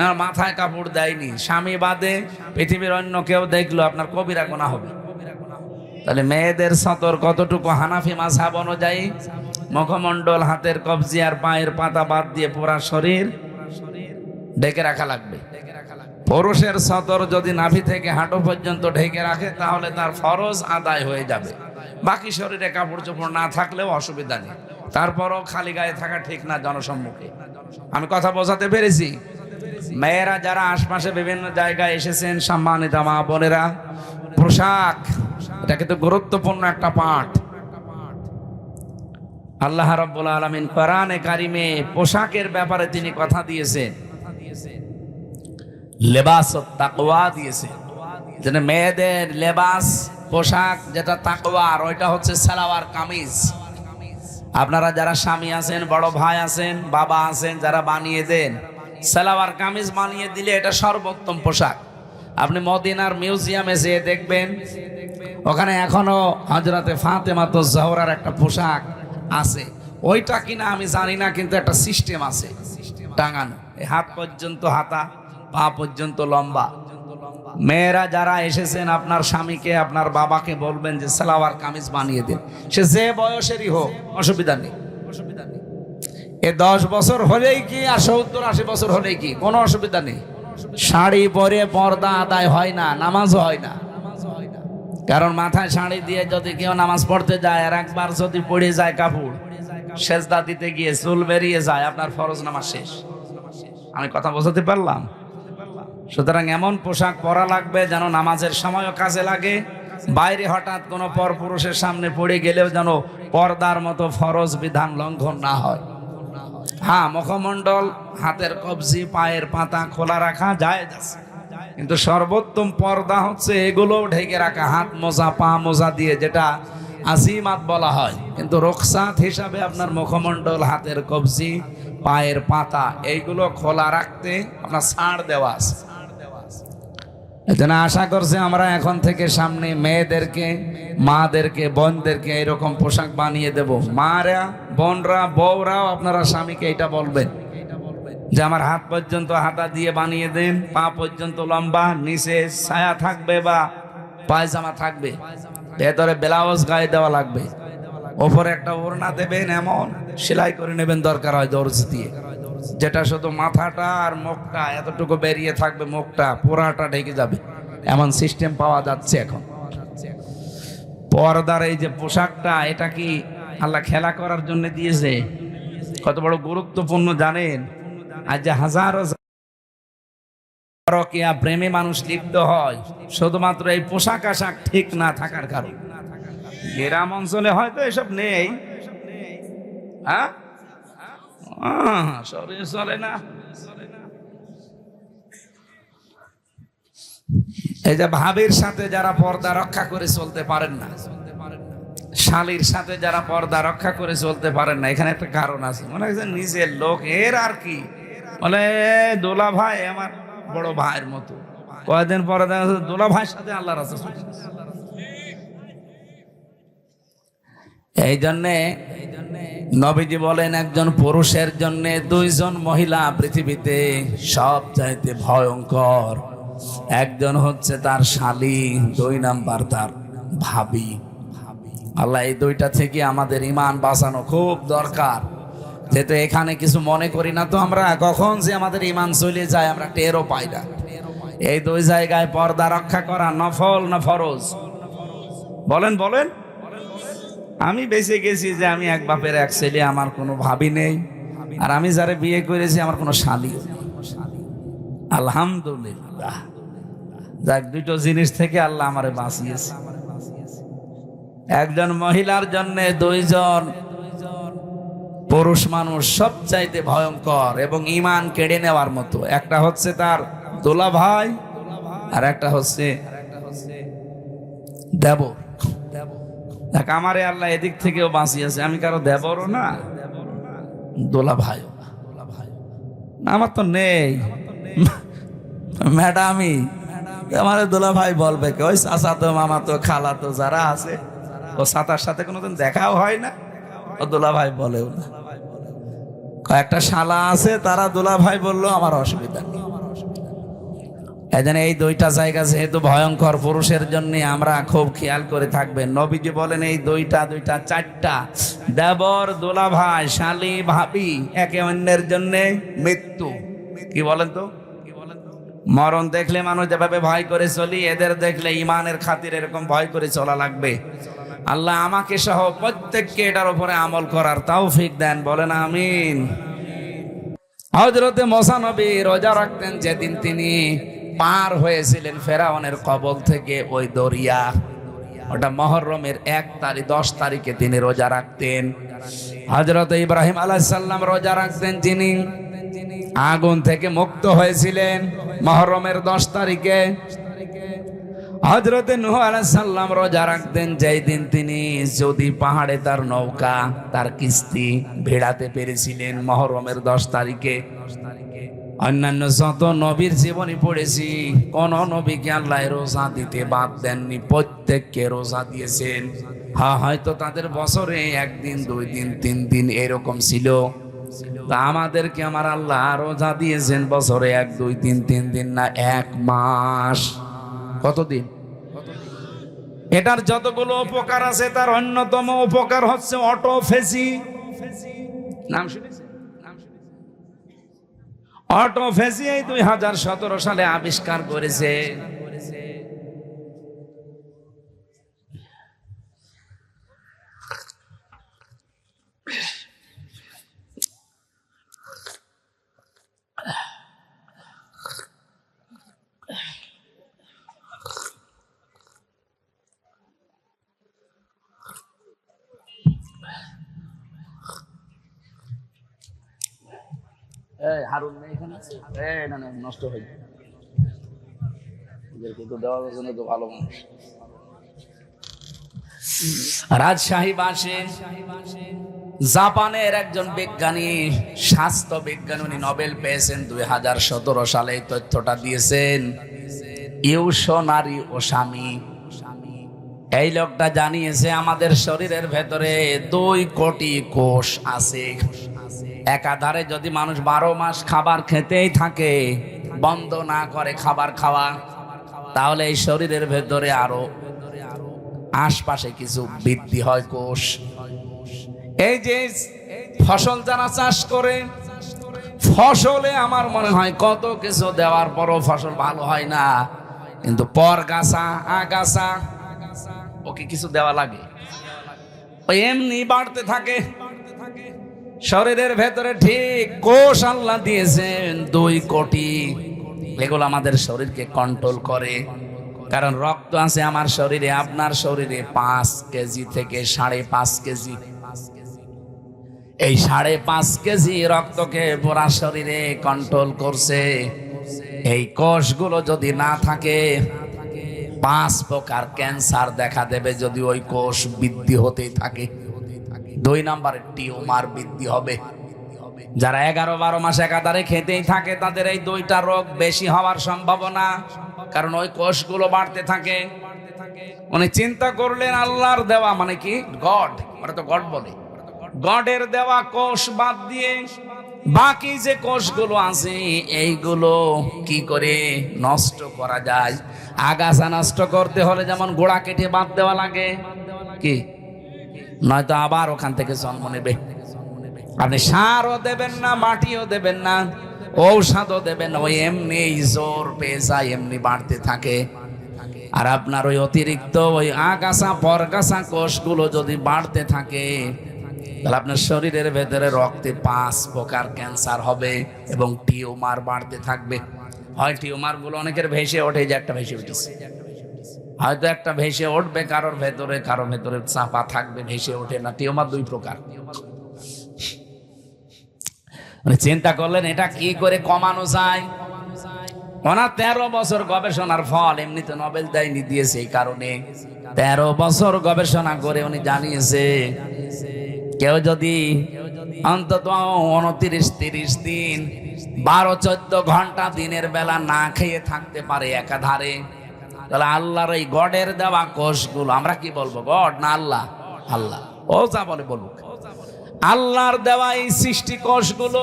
আর মাথায় কাপড় দেয়নি, স্বামী বাদে পৃথিবীর অন্য কেউ দেখলো, আপনার কবিরা গুনাহ হবে। তাহলে মেয়েদের সতর কতটুকু? হানাফি মাযহাব অনুযায়ী মুখমণ্ডল, হাতের কবজি আর পায়ের পাতা বাদ দিয়ে পুরা শরীর ঢেকে রাখা লাগবে। পুরুষের সতর যদি নাভি থেকে হাঁটু পর্যন্ত ঢেকে রাখে, তাহলে তার ফরজ আদায় হয়ে যাবে। বাকি শরীরে কাপড় চোপড় না থাকলেও অসুবিধা নেই, তারপরও খালি গায়ে থাকা ঠিক না জনসম্মুখে। আমি কথা বোঝাতে পেরেছি? মেয়েরা যারা আশপাশে বিভিন্ন জায়গায় এসেছেন, সম্মানিত মা বোনেরা, পোশাক এটা কিন্তু গুরুত্বপূর্ণ একটা পাঠ। আল্লাহ রাব্বুল আলামিন কোরআনে কারিমে পোশাকের ব্যাপারে তিনি কথা দিয়েছেন, লেবাসুত তাকওয়া দিয়েছেন। যেন মেয়েদের লেবাস পোশাক যেটা তাকওয়ার, ওইটা হচ্ছে সালোয়ার কামিজ। আপনারা যারা স্বামী আছেন, বড় ভাই আছেন, বাবা আছেন, যারা বানিয়ে দেন, সালোয়ার কামিজ বানিয়ে দিলে এটা সর্বোত্তম পোশাক। আপনি মদিনার মিউজিয়ামে যেয়ে দেখবেন, ওখানে এখনো হযরতে ফাতেমাতুজ জোহরার একটা পোশাক আছে। ওইটা কিনা আমি জানি না, কিন্তু একটা সিস্টেম আছে টাঙানো, এই হাত পর্যন্ত হাতা, পা পর্যন্ত লম্বা। মেয়েরা যারা এসেছেন, আপনার স্বামীকে, আপনার বাবাকে বলবেন যে সালোয়ার কামিজ বানিয়ে দিন, সে যে বয়সেরই হোক, অসুবিধা নেই। এ 10 বছর হলেই কি আর 70-80 বছর হলেই কি, কোনো অসুবিধা নেই। শাড়ি পরে পর্দা আদায় হয় না, নামাজও হয় না। কারণ মাথায় শাড়ি দিয়ে যদি কেউ নামাজ পড়তে যায়, আর একবার যদি পড়ে যায় কাপড়, সেজদা দিতে গিয়ে চুল বেরিয়ে যায়, আপনার ফরজ নামাজ শেষ। আমি কথা বোঝাতে পারলাম? সুতরাং এমন পোশাক পরা লাগবে যেন নামাজের সময়ও কাজে লাগে, বাইরে হঠাৎ কোনো পরপুরুষের সামনে পড়ে গেলেও যেন পর্দার মতো ফরজ বিধান লঙ্ঘন না হয়। হ্যাঁ, মুখমণ্ডল, হাতের কবজি, পায়ের পাতা খোলা রাখা জায়েজ আছে, কিন্তু সর্বোত্তম পর্দা হচ্ছে এগুলো ঢেকে রাখা, হাত মোজা, পা মোজা দিয়ে, যেটা আজিমাত বলা হয়। কিন্তু রুখসাত হিসাবে আপনার মুখমণ্ডল, হাতের কবজি, পায়ের পাতা এইগুলো খোলা রাখতে আপনার ছাড় দেওয়া আছে। এজন্য আশা করছি আমরা এখন থেকে সামনে মেয়েদেরকে, মাদেরকে, বোনদেরকে এরকম পোশাক বানিয়ে দেব। মারা, বোনরা, বউরাও আপনারা স্বামীকে এটা বলবেন যে আমার হাত পর্যন্ত হাতা দিয়ে বানিয়ে দেন, পা পর্যন্ত লম্বা, নিচে ছায়া থাকবে বা পায়জামা থাকবে, ভেতরে ব্লাউজ গায়ে দেওয়া লাগবে, ওপরে একটা ওড়না দেবেন, এমন সেলাই করে নেবেন দরকার হয় দর্জি দিয়ে, যেটা শুধু মাথাটা আর মুখটা এতটুকু বেরিয়ে থাকবে, মুখটা পুরাটা ঢেকে যাবে, এমন সিস্টেম পাওয়া যাচ্ছে এখন। পর্দার এই যে পোশাকটা, এটা কি আল্লাহ খেলা করার জন্য দিয়েছে? কত বড় গুরুত্বপূর্ণ জানেন? আজ যে হাজারো পরকীয়া প্রেমে মানুষ লিপ্ত হয় শুধুমাত্র এই পোশাক আশাক ঠিক না থাকার কারণে। গ্রাম অঞ্চলে হয়তো এসব নেই, হ্যাঁ, শরীর চলে না। এই যে ভাবির সাথে যারা পর্দা রক্ষা করে চলতে পারেন না, শালীর সাথে যারা পর্দা রক্ষা করে চলতে পারেন না, এখানে একটা কারণ আছে। মনে হচ্ছে নিজের লোক, এর আর কি, বলে দোলা ভাই আমার বড় ভাইয়ের মতো। কয়েকদিন পরে দেখা যাচ্ছে দোলা ভাইয়ের সাথে আল্লাহর আছে। এই জন্যে নবীজি বলেন, একজন পুরুষের জন্য দুইজন মহিলা পৃথিবীতে সব চাইতে ভয়ঙ্কর। একজন হচ্ছে তার শালী, দুই নাম্বার তার ভাবি। আল্লাহ এই দুইটা থেকে আমাদের ঈমান বাঁচানো খুব দরকার। যেহেতু এখানে কিছু মনে করি না তো আমরা, কখন যে আমাদের ঈমান চলে যায় আমরা টেরও পাই না। এই দুই জায়গায় পর্দা রক্ষা করা নফল না ফরজ? বলেন বলেন। আমি বেঁচে গেছি যে আমি এক বাপের এক ছেলে, আমার কোনো ভাবি নেই, আর আমি যারা বিয়ে করেছি আমার কোনো শালী নেই। আলহামদুলিল্লাহ, যাক, দুটো জিনিস থেকে আল্লাহ আমারে বাঁচিয়েছে। একজন মহিলার জন্য দুইজন পুরুষ মানুষ সবচাইতে ভয়ঙ্কর এবং ঈমান কেড়ে নেওয়ার মতো। একটা হচ্ছে তার দোলা ভাই, আর একটা হচ্ছে দেবর। দেখ, আমারে আল্লাহ এদিক থেকেও বাঁচিয়েছে, আমি কারো দেবরও না, দোলা ভাইও না। আমার তো নেই ম্যাডামই, আমার দোলা ভাই বলবে কে? ওই চাচা তো, মামা তো, খালা তো যারা আছে, ও চাচার সাথে কোনোদিন দেখাও হয় না, ও দোলা ভাই বলেও না। কয়েকটা শালা আছে, তারা দোলা ভাই বললো আমার অসুবিধা নেই। এজন্য এই দুইটা জায়গা যেহেতু ভয়ঙ্কর, পুরুষের জন্য আমরা খুব খেয়াল করে থাকবেন। নবীজি বলেন এই দুইটা চারটা, দেবর, দোলা ভাই, শালী, ভাবি, একে অন্যের জন্য মৃত্যু। কি বলেন তো? মরণ দেখলে মানুষ যেভাবে ভয় করে চলি, এদের দেখলে ঈমানের খাতির এরকম ভয় করে চলা লাগবে। আল্লাহ আমাকে সহ প্রত্যেককে এটার উপরে আমল করার তৌফিক দেন, বলেন আমিন। হযরতে মুসা নবী রোজা রাখতেন যেদিন তিনি পার হয়েছিলেন ফেরাউনের কবল থেকে, ওই দরিয়া, ওটা মুহররমের 10 তারিখে তিনি রোজা রাখতেন। হযরতে ইব্রাহিম আলাইহিস সালাম রোজা রাখতেন, যিনি আগুন থেকে মুক্ত হয়েছিলেন মুহররমের 10 তারিখে। হযরতে নূহ আলাইহিস সালাম রোজা রাখতেন যেই দিন তিনি যদি পাহাড়ে তার নৌকা, তার কিস্তি ভেড়াতে পেরেছিলেন, মুহররমের 10 তারিখে। অন্যান্য যত নবীর জীবনী পড়েছি, কোন নবীকে আল্লাহ রোজা দিতে বাদ দেননি, প্রত্যেককে রোজা দিয়েছেন। হ্যাঁ, হয়তো তাদের বছরে 1 দিন, 2 দিন, 3 দিন এরকম ছিল, তা আমাদেরকে আমার আল্লাহ রোজা দিয়েছেন বছরে 1, 2, 3, 3 দিন না, 1 মাস। কতদিন? এটার যতগুলো উপকার আছে তার অন্যতম উপকার হচ্ছে অটোফেজি। নাম শুনেছেন? অটোফেজি এই 2017 সালে আবিষ্কার করেছে। হারুন নেই এখানে, না না নষ্ট হয়ে কিন্তু দেওয়ার জন্য তো ভালো মানুষ। রাজশাহী বাসে জাপানের একজন বিজ্ঞানী, স্বাস্থ্য বিজ্ঞানী, উনি নোবেল পেয়েছেন 2017 সালে। এই তথ্যটা দিয়েছেন ইউশোনারি ওসামি। এই লোকটা জানিয়েছে আমাদের শরীরের ভেতরে 2 কোটি কোষ আছে। একাধারে যদি মানুষ 12 মাস খাবার খেতেই থাকে, বন্ধ না করে খাবার খাওয়া, তাহলে এই শরীরের ভেতরে আরো আশপাশে কিছু বৃদ্ধি হয় কোষ। এই যে ফসল যারা চাষ করে, ফসলে আমার মনে হয় কত কিছু দেওয়ার পরও ফসল ভালো হয় না, কিন্তু পরগাছা আগাছা ওকে কিছু দেওয়া লাগে, ওই এমনি বাড়তে থাকে শরীরের ভেতরে। ঠিক কোষ আল্লাহ দিয়েছেন 2 কোটি। এগুলো আমাদের শরীরকে কন্ট্রোল করে। কারণ রক্ত আছে আমার শরীরে, আপনার শরীরে 5 কেজি থেকে 5.5 কেজি। এই 5.5 কেজি রক্তকে পুরা শরীরে কন্ট্রোল করছে। এই কোষগুলো যদি না থাকে 5 প্রকার ক্যান্সার দেখা দেবে যদি ওই কোষ বৃদ্ধি হতেই থাকে। 2 নম্বরে টিউমার বৃদ্ধি হবে। যারা 11-12 মাস একাধারে খেতেই থাকে তাদের এই 2টা রোগ বেশি হওয়ার সম্ভাবনা, কারণ ওই কোষগুলো বাড়তে থাকে। উনি চিন্তা করলেন আল্লাহর দেওয়া, মানে কি গড, ওরা তো গড বলে, গডের দেওয়া কোষ বাদ দিয়ে বাকি যে কোষগুলো আছে এইগুলো কি করে নষ্ট করা যায়। আগাছা নষ্ট করতে হলে যেমন গোড়া কেটে বাদ দেওয়া লাগে, কি নয়তো আবার ওখান থেকে জন্ম নেবে। আপনি সারও দেবেন না, মাটিও দেবেন না, ঔষধও দেবেন না, ওই এমনি জোর পেয়ে যায়, এমনি বাড়তে থাকে। আর আপনার ওই অতিরিক্ত ওই আগাছা পরগাছা কোষগুলো যদি বাড়তে থাকে, তাহলে আপনার শরীরের ভেতরে রক্তে 5 প্রকার ক্যান্সার হবে এবং টিউমার বাড়তে থাকবে। হয় টিউমার গুলো অনেকের ভেসে ওঠে, যে একটা ভেসে উঠেছে, হয়তো একটা ভেসে উঠবে কারোর ভেতরে, কারোর ভেতরে চাপা থাকবে, ভেসে ওঠে না। টিউমার 2 প্রকার। চিন্তা করলেন এটা কি করে কমানো যায়। ওনার 13 বছর গবেষণার ফল, এমনিতে নোবেল দেয়নি, দিয়েছে এই কারণে। 13 বছর গবেষণা করে উনি জানিয়েছে কেউ যদি অন্তত 29-30 দিন 12-14 ঘন্টা দিনের বেলা না খেয়ে থাকতে পারে একাধারে, তাহলে আল্লাহর এই গডের দেওয়া কোষগুলো, আমরা কি বলবো গড না আল্লাহ? আল্লাহ। ও যা বলে বলুক, আল্লাহর দেওয়া এই সৃষ্টি কোষগুলো,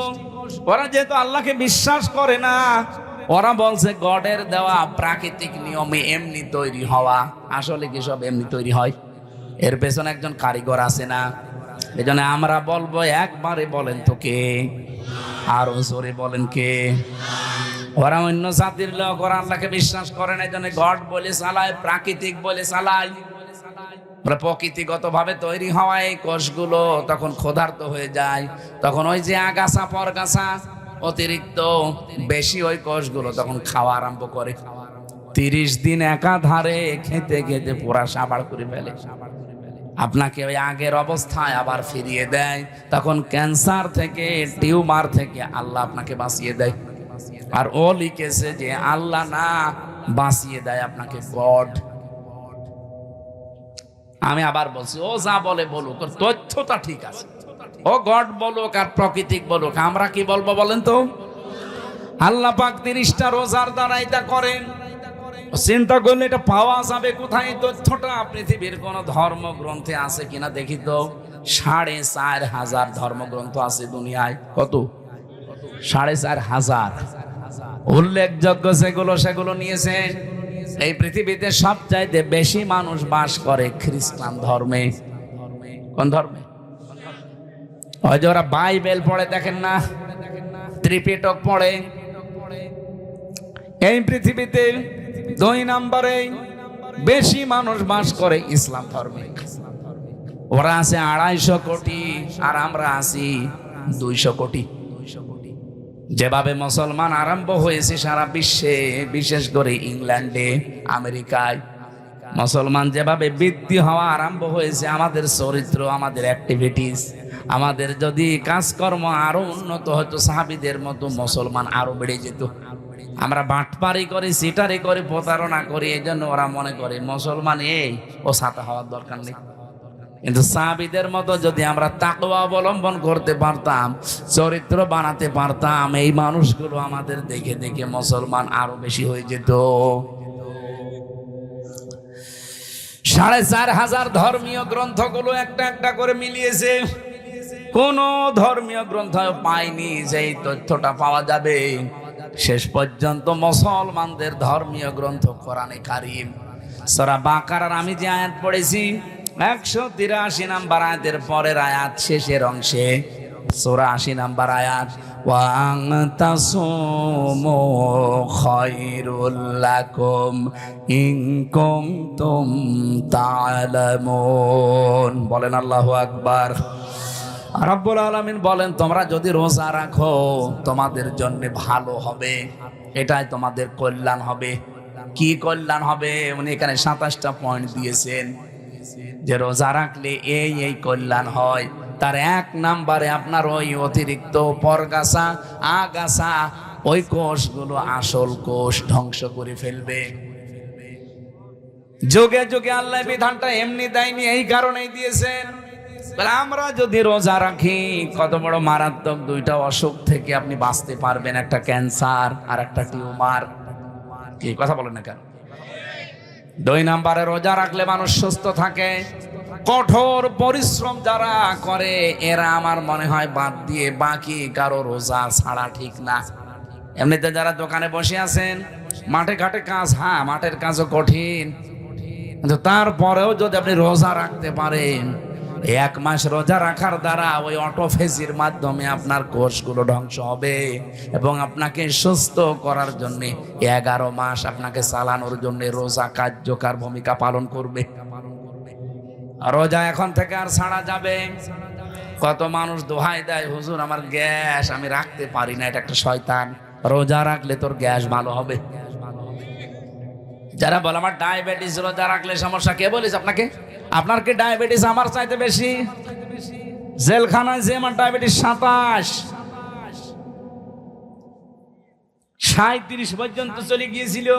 ওরা যেহেতু আল্লাহকে বিশ্বাস করে না, ওরা বলছে গডের দেওয়া প্রাকৃতিক নিয়মে এমনি তৈরি হওয়া। আসলে কি সব এমনি তৈরি হয়? এর পেছনে একজন কারিগর আছে না? এজন্য আমরা বলবো, একবারে বলেন তো কে, আরো জোরে বলেন কে? ওরা অন্য জাতির লোক, ওরা আল্লাহকে বিশ্বাস করে না, এজন্য গড বলে চালায়, প্রাকৃতিক বলে চালায়। প্রকৃতিগত ভাবে তৈরি হওয়া এই কোষগুলো তখন ক্ষুধার্ত হয়ে যায়, তখন ওই যে আগাছা পরগাছা অতিরিক্ত বেশি ওই কোষগুলো তখন খাওয়া আরম্ভ করে। 30 দিন একাধারে খেতে খেতে পুরা সাবাড় করে ফেলে, আপনাকে ওই আগের অবস্থায় আবার ফিরিয়ে দেয়। তখন ক্যান্সার থেকে, টিউমার থেকে আল্লাহ আপনাকে বাঁচিয়ে দেয়। আর ও লিখেছে যে আল্লাহ না বাঁচিয়ে দেয় আপনাকে গড। আমি আবার বলছি, ও যা বলে বলুক, তথ্যটা ঠিক আছে। ও গড বলুক আর প্রাকৃতিক বলুক, আমরা কি বলবো বলেন তো? আল্লাহ পাক 30টা রোজার দ্বারা এটা করেন। চিন্তা করলে এটা পাওয়া যাবে কোথায়? তথ্যটা পৃথিবীর কোন ধর্মগ্রন্থে আছে কিনা দেখি তো। 4,500 ধর্মগ্রন্থ আছে দুনিয়ায়। কত? 4,500 উল্লেখযোগ্য সেগুলো নিয়েছে। এই পৃথিবীতে সবচাইতে বেশি মানুষ বাস করে খ্রিস্টান ধর্মে। কোন ধর্মে? ওই যে ওরা বাইবেল পড়ে, দেখেন না, ত্রিপিটক পড়ে। এই পৃথিবীতে 2 নম্বরে বেশি মানুষ বাস করে ইসলাম ধর্মে। ওরা আছে 250 কোটি আর আমরা আছি 200 কোটি। যেভাবে মুসলমান আরম্ভ হয়েছে সারা বিশ্বে, বিশেষ করে ইংল্যান্ডে, আমেরিকায়, মুসলমান যেভাবে বৃদ্ধি হওয়া আরম্ভ হয়েছে, আমাদের চরিত্র, আমাদের অ্যাক্টিভিটিস, আমাদের যদি কাজকর্ম আরো উন্নত হতো, সাহাবীদের মতো মুসলমান আরো বেড়ে যেত। আমরা বাটপারি করি, সিটারি করি, প্রতারণা করি, এই জন্য ওরা মনে করে মুসলমান এই ও ছাতা হওয়ার দরকার নেই। কিন্তু সাহাবীদের মতো যদি আমরা তাকওয়া অবলম্বন করতে পারতাম, চরিত্র বানাতে পারতাম, এই মানুষগুলো আমাদের দেখে দেখে মুসলমান আরো বেশি হয়ে যেত। 4,500 ধর্মীয় গ্রন্থগুলো একটা একটা করে মিলিয়েছে, কোন ধর্মীয় গ্রন্থ পায়নি যেই তথ্যটা পাওয়া যাবে। শেষ পর্যন্ত মুসলমানদের ধর্মীয় গ্রন্থ কোরআনে কারীম। সূরা বাকারার আমি যে আয়াত পড়েছি 183 নাম্বার আয়াতের পরের আয়াত শেষের অংশে, সূরা 80 নাম্বার আয়াত, ওয়া আনতাসুমু খায়রুল লাকুম ইন কুনতুম তা'লামুন। বলেন আল্লাহু আকবার। রব্বুল আলামিন বলেন, তোমরা যদি রোজা রাখো তোমাদের জন্য ভালো হবে, এটাই তোমাদের কল্যাণ হবে। কি কল্যাণ হবে? উনি এখানে 27টা পয়েন্ট দিয়েছেন যে রোজা রাখলে এই এই কল্যাণ হয়। তার 1 নাম্বারে আপনার ওই অতিরিক্ত পরগাছা, আগাছা, ওই কোষগুলো আসল কোষ ধ্বংস করে ফেলবে। যুগে যুগে আল্লাহ বিধানটা এমনি দেয়নি, এই কারণেই দিয়েছেন। আমরা যদি রোজা রাখি কত বড় মারাত্মক 2টা অসুখ থেকে আপনি বাঁচতে পারবেন, একটা ক্যান্সার আর একটা টিউমার। কি কথা বলেন না কেন? 2 নাম্বারে রোজা রাখলে মানুষ সুস্থ থাকে। কঠোর পরিশ্রম যারা করে এরা আমার মনে হয় বাদ দিয়ে বাকি কারো রোজা ছাড়া ঠিক না। এমনিতে যারা দোকানে বসে আছেন, মাঠে ঘাটে কাজ, হ্যাঁ মাঠের কাজও কঠিন, কিন্তু তারপরেও যদি আপনি রোজা রাখতে পারেন, 1 মাস রোজা রাখার দ্বারা ওই অটোফেজির মাধ্যমে আপনার কোষগুলো ধ্বংস হবে এবং আপনাকে সুস্থ করার জন্য 11 মাস আপনাকে চালানোর জন্য রোজা কার্যকর ভূমিকা পালন করবে। রোজা এখন থেকে আর ছাড়া যাবে। কত মানুষ দোহাই দেয়, হুজুর আমার গ্যাস, আমি রাখতে পারি না, এটা একটা শয়তান। রোজা রাখলে তোর গ্যাস ভালো হবে। যারা বলে আমার ডায়াবেটিস, রোজা রাখলে সমস্যা, কে বলিস আপনাকে? আপনার কি ডায়াবেটিস আমার চাইতে বেশি? জেলখানায় যে আমার ডায়াবেটিস 37 পর্যন্ত চলে গিয়েছিল।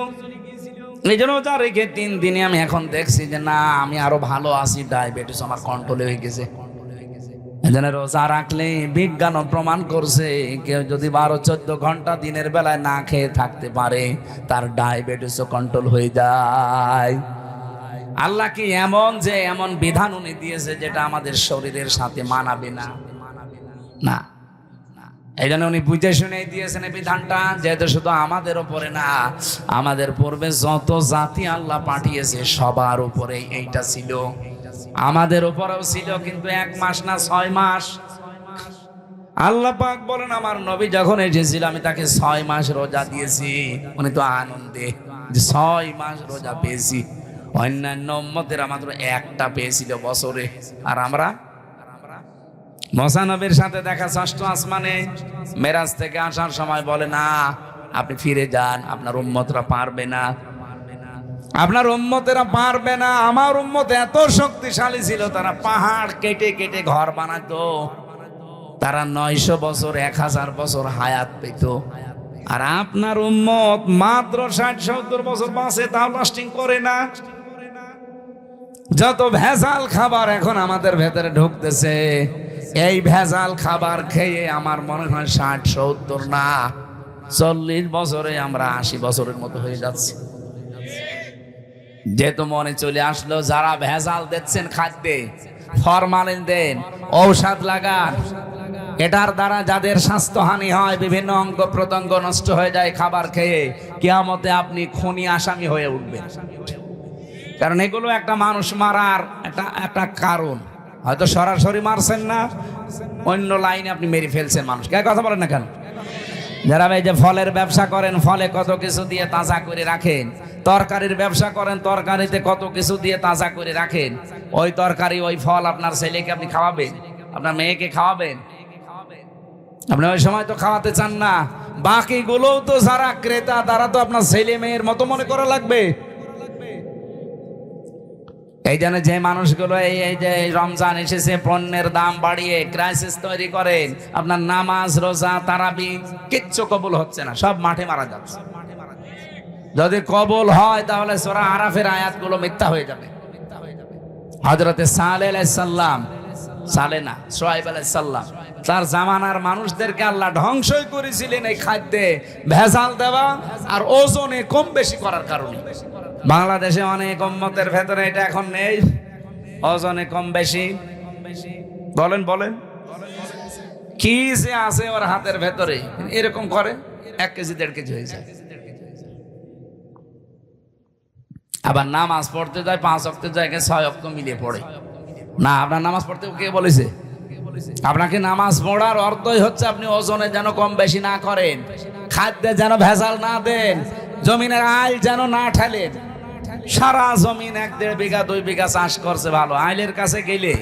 এই জন্য রোজা রেখে 3 দিনে আমি এখন দেখছি যে না, আমি আরো ভালো আছি, ডায়াবেটিস আমার কন্ট্রোলে হয়ে গেছে। এই জন্য রোজা রাখলে বিজ্ঞানও প্রমাণ করছে, কেউ যদি 12-14 ঘন্টা দিনের বেলায় না খেয়ে থাকতে পারে তার ডায়াবেটিসও কন্ট্রোল হয়ে যায়। আল্লাহ কি এমন যে এমন বিধান উনি দিয়েছে যেটা আমাদের শরীরের সাথে মানাবে না? না, এই জন্য উনি বুঝে শুনে দিয়েছেন এই বিধানটা, যেহেতু শুধু আমাদের উপরে না, আমাদের পূর্বে যত জাতি আল্লাহ পাঠিয়েছে সবার উপরে এইটা ছিল, আমাদের উপরেও ছিল, কিন্তু 1 মাস না 6 মাস। আল্লাহ পাক বলেন আমার নবী যখন এসেছিল আমি তাকে 6 মাস রোজা দিয়েছি। উনি তো আনন্দে যে 6 মাস রোজা পেয়েছি। অন্যান্য উম্মতেরা মাত্র 1টা পেয়েছিল বছরে, আর আমরা মুসা নবীর সাথে দেখা 6ষ্ঠ আসমানে মেরাজ থেকে আসার সময় বলে না, আপনি ফিরে যান, আপনার উম্মতরা পারবে না, আপনার উম্মতেরা পারবে না। আমার উম্মত এত শক্তিশালী ছিল, তারা পাহাড় কেটে কেটে ঘর বানাতো, তারা 900 বছর 1000 বছর হায়াত পেত। আর আপনার উম্মত মাত্র 60-70 বছর বাঁচে, তাও লাস্টিং করে না। যত ভেজাল খাবার এখন আমাদের ভেতরে ঢুকতেছে, এই ভেজাল খাবার খেয়ে আমার মনে হয় 60-70 না 40 বছরে আমরা 80 বছরের মতো হয়ে যাচ্ছি। যেহেতু মনে চলে আসলো, যারা ভেজাল দিচ্ছেন খাদ্যে, ফরমালিন দেন, ঔষধ লাগান, এটার দ্বারা যাদের স্বাস্থ্যহানি হয়, বিভিন্ন অঙ্গ প্রত্যঙ্গ নষ্ট হয়ে যায় খাবার খেয়ে, কিয়ামতে আপনি খুনি আসামি হয়ে উঠবেন। কারণ এগুলো একটা মানুষ মারার একটা কারণ। হয়তো সরাসরি মারছেন না, অন্য লাইনে আপনি মেরে ফেলছেন মানুষকে। কথা বলেন না কেন? যারা এই যে ফলের ব্যবসা করেন, ফলে কত কিছু দিয়ে তাজা করে রাখেন, তরকারির ব্যবসা করেন, তরকারিতে কত কিছু দিয়ে তাজা করে রাখেন, ওই তরকারি ওই ফল আপনার ছেলেকে আপনি খাওয়াবেন, আপনার মেয়েকে খাওয়াবেন, আপনি ওই সময় তো খাওয়াতে চান না। বাকিগুলোও তো যারা ক্রেতা, তারা তো আপনার ছেলে মেয়ের মতো মনে করা লাগবে। এই জন্য যে মানুষগুলো এই যে রমজান এসেছে পণ্যের দাম বাড়িয়ে ক্রাইসিস তৈরি করেন, আপনার নামাজ রোজা তারাবি কিচ্ছু কবুল হচ্ছে না, সব মাঠে মারা যাচ্ছে। যদি কবুল হয় তাহলে সূরা আরাফের আয়াতগুলো মিথ্যা হয়ে যাবে। হযরতে সালেহ আলাইহিস সালাম, সালেহ না শুআয়ব আলাইহিস সালাম, তার জামানার মানুষদেরকে আল্লাহ ধ্বংসই করেছিলেন এই খাদ্যে ভেজাল দেওয়া আর ওজনে কম বেশি করার কারণে। বাংলাদেশে অনেক উম্মতের ভেতরে এটা এখন নেই, ওজনে কম বেশি। বলেন বলেন কি যে আছে ওর হাতের ভেতরে, এরকম করে 1 কেজি 1.5 কেজি হয়ে যায়। আবার নামাজ পড়তে যায় 5 ওয়াক্তের জায়গায় 6 ওয়াক্ত মিলিয়ে পড়ে। না, আপনার নামাজ পড়তে কে বলেছে? আপনাকে নামাজ পড়ার অর্থই হচ্ছে আপনি ওজনে যেন কম বেশি না করেন, খাদ্যে যেন ভেজাল না দেন, জমিনের আইল যেন না ঠেলেন। সারা জমিন 1-1.5 বিঘা 2 বিঘা চাষ করছে, ভালো আইলের কাছে গেলে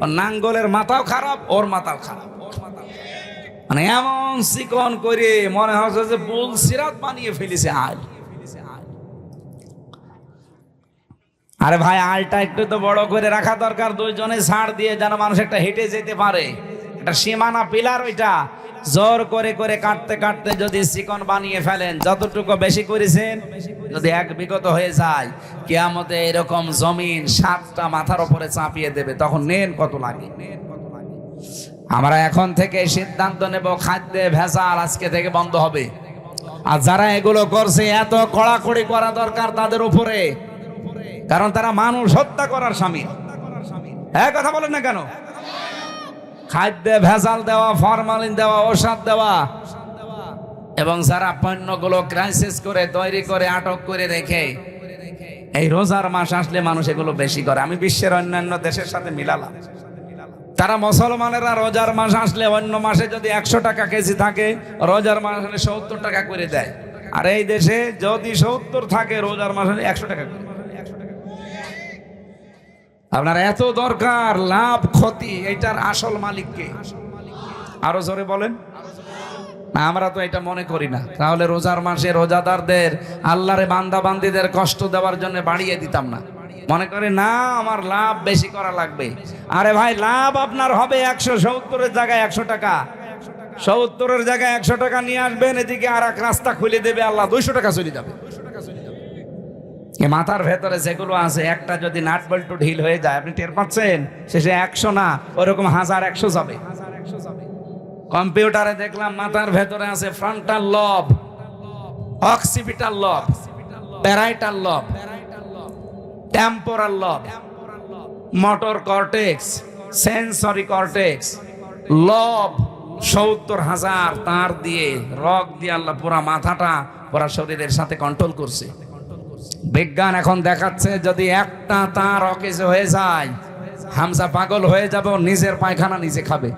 ওর নাঙ্গলের মাথাও খারাপ, ওর মাথাও খারাপ, মানে এমন চিকন করে মনে হচ্ছে যে পুল সিরাত বানিয়ে ফেলেছে আইল। আরে ভাই, আলটা একটু তো বড় করে রাখা দরকার, 2 জনে ছাড় দিয়ে যেন মানুষ একটা হেঁটে যেতে পারে, একটা সীমানা পিলার। ওইটা জোর করে করে কাটতে কাটতে যদি চিকন বানিয়ে ফেলেন, যতটুকু বেশি করেছেন যদি 1 বিগত হয়ে যায়, কিয়ামতে এরকম জমিন 7টা মাথার উপরে চাপিয়ে দেবে, তখন নেন কত লাগে। আমরা এখন থেকে সিদ্ধান্ত নেব খাদ্যে ভেজাল আজকে থেকে বন্ধ হবে। আর যারা এগুলো করছে এত কড়াকড়ি করা দরকার তাদের উপরে, কারণ তারা মানুষ হত্যা করার শামিল। হ্যাঁ, কথা বলেন না কেন? খাদ্যে ভেজাল দেওয়া, ফরমালিন দেওয়া, ঔষধ দেওয়া, এবং যারা পণ্যগুলো ক্রাইসিস করে তৈরি করে আটক করে রেখে এই রোজার মাস আসলে মানুষ এগুলো বেশি করে। আমি বিশ্বের অন্যান্য দেশের সাথে মিলালাম, তারা মুসলমানেরা রোজার মাস আসলে অন্য মাসে যদি 100 টাকা কেজি থাকে, রোজার মাস হলে 70 টাকা করে দেয়। আর এই দেশে যদি 70 থাকে, রোজার মাস হলে 100 টাকা করে। আপনার এত দরকার, লাভ ক্ষতি এটার আসল মালিককে? আরো জোরে বলেন না। আমরা তো এটা মনে করি না, তাহলে রোজার মাসে রোজাদারদের, আল্লাহরে বান্দা বান্দীদের কষ্ট দেওয়ার জন্য বাড়িয়ে দিতাম না। মনে করে না আমার লাভ বেশি করা লাগবে। আরে ভাই, লাভ আপনার হবে 170-এর জায়গায় 100 টাকা, 70-এর জায়গায় 100 টাকা নিয়ে আসবেন, এদিকে আর এক রাস্তা খুলে দেবে আল্লাহ, 200 টাকা চলে যাবে। মাথার ভেতরে যেগুলো আছে, একটা যদি নাট বল্টু ঢিল হয়ে যায়, আপনি টের পাচ্ছেন, শেষে 100 না, ওরকম 1000-100 যাবে। কম্পিউটারে দেখলাম মাথার ভেতরে আছে ফ্রন্টাল লব, অক্সিপিটাল লব, প্যারাইটাল লব, টেম্পোরাল লব, মোটর কর্টেক্স, সেন্সরি কর্টেক্স, লব 70,000 তার দিয়ে, রগ দিয়ে আল্লাহ পুরা মাথাটা পুরা শরীরের সাথে কন্ট্রোল করছে। বিজ্ঞান এখন দেখাচ্ছে যদি একটা তার অকেজো হয়ে যায়, হামজা পাগল হয়ে যাবে, নিজের পায়খানা নিজে খাবে।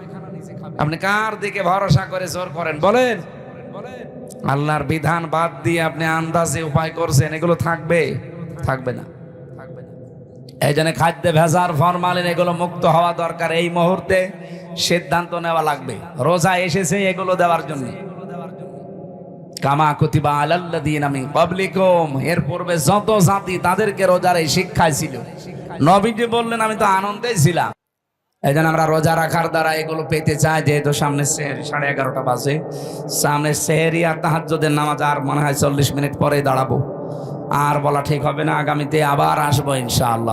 আপনি কার দিকে ভরসা করে জোর করেন বলেন? আল্লাহর বিধান বাদ দিয়ে আপনি আন্দাজে উপায় করছেন, এগুলো থাকবে? থাকবে না। এই জন্য খাদ্যে ভেজাল, ফরমালিন এগুলো মুক্ত হওয়া দরকার। এই মুহূর্তে সিদ্ধান্ত নেওয়া লাগবে। রোজা এসেছে এগুলো দেওয়ার জন্য। কামা কুতিবা আলাল্লাযীনা মিন ক্বাবলিকুম, এর পূর্বে যত জাতি তাদেরকে রোজার এই শিক্ষায় ছিল। নবীজি বললেন আমি তো আনন্দেই ছিলাম। এই জন্য আমরা রোজা রাখার দ্বারা এগুলো পেতে চাই। যেহেতু সামনে 11:30 বাজে, সামনে সেহরি আর তাহাজ্জুদের নামাজ আর মনে হয় 40 মিনিট পরে দাঁড়াবো। আর বলা ঠিক হবে না, আগামীতে আবার আসবো ইনশাআল্লাহ।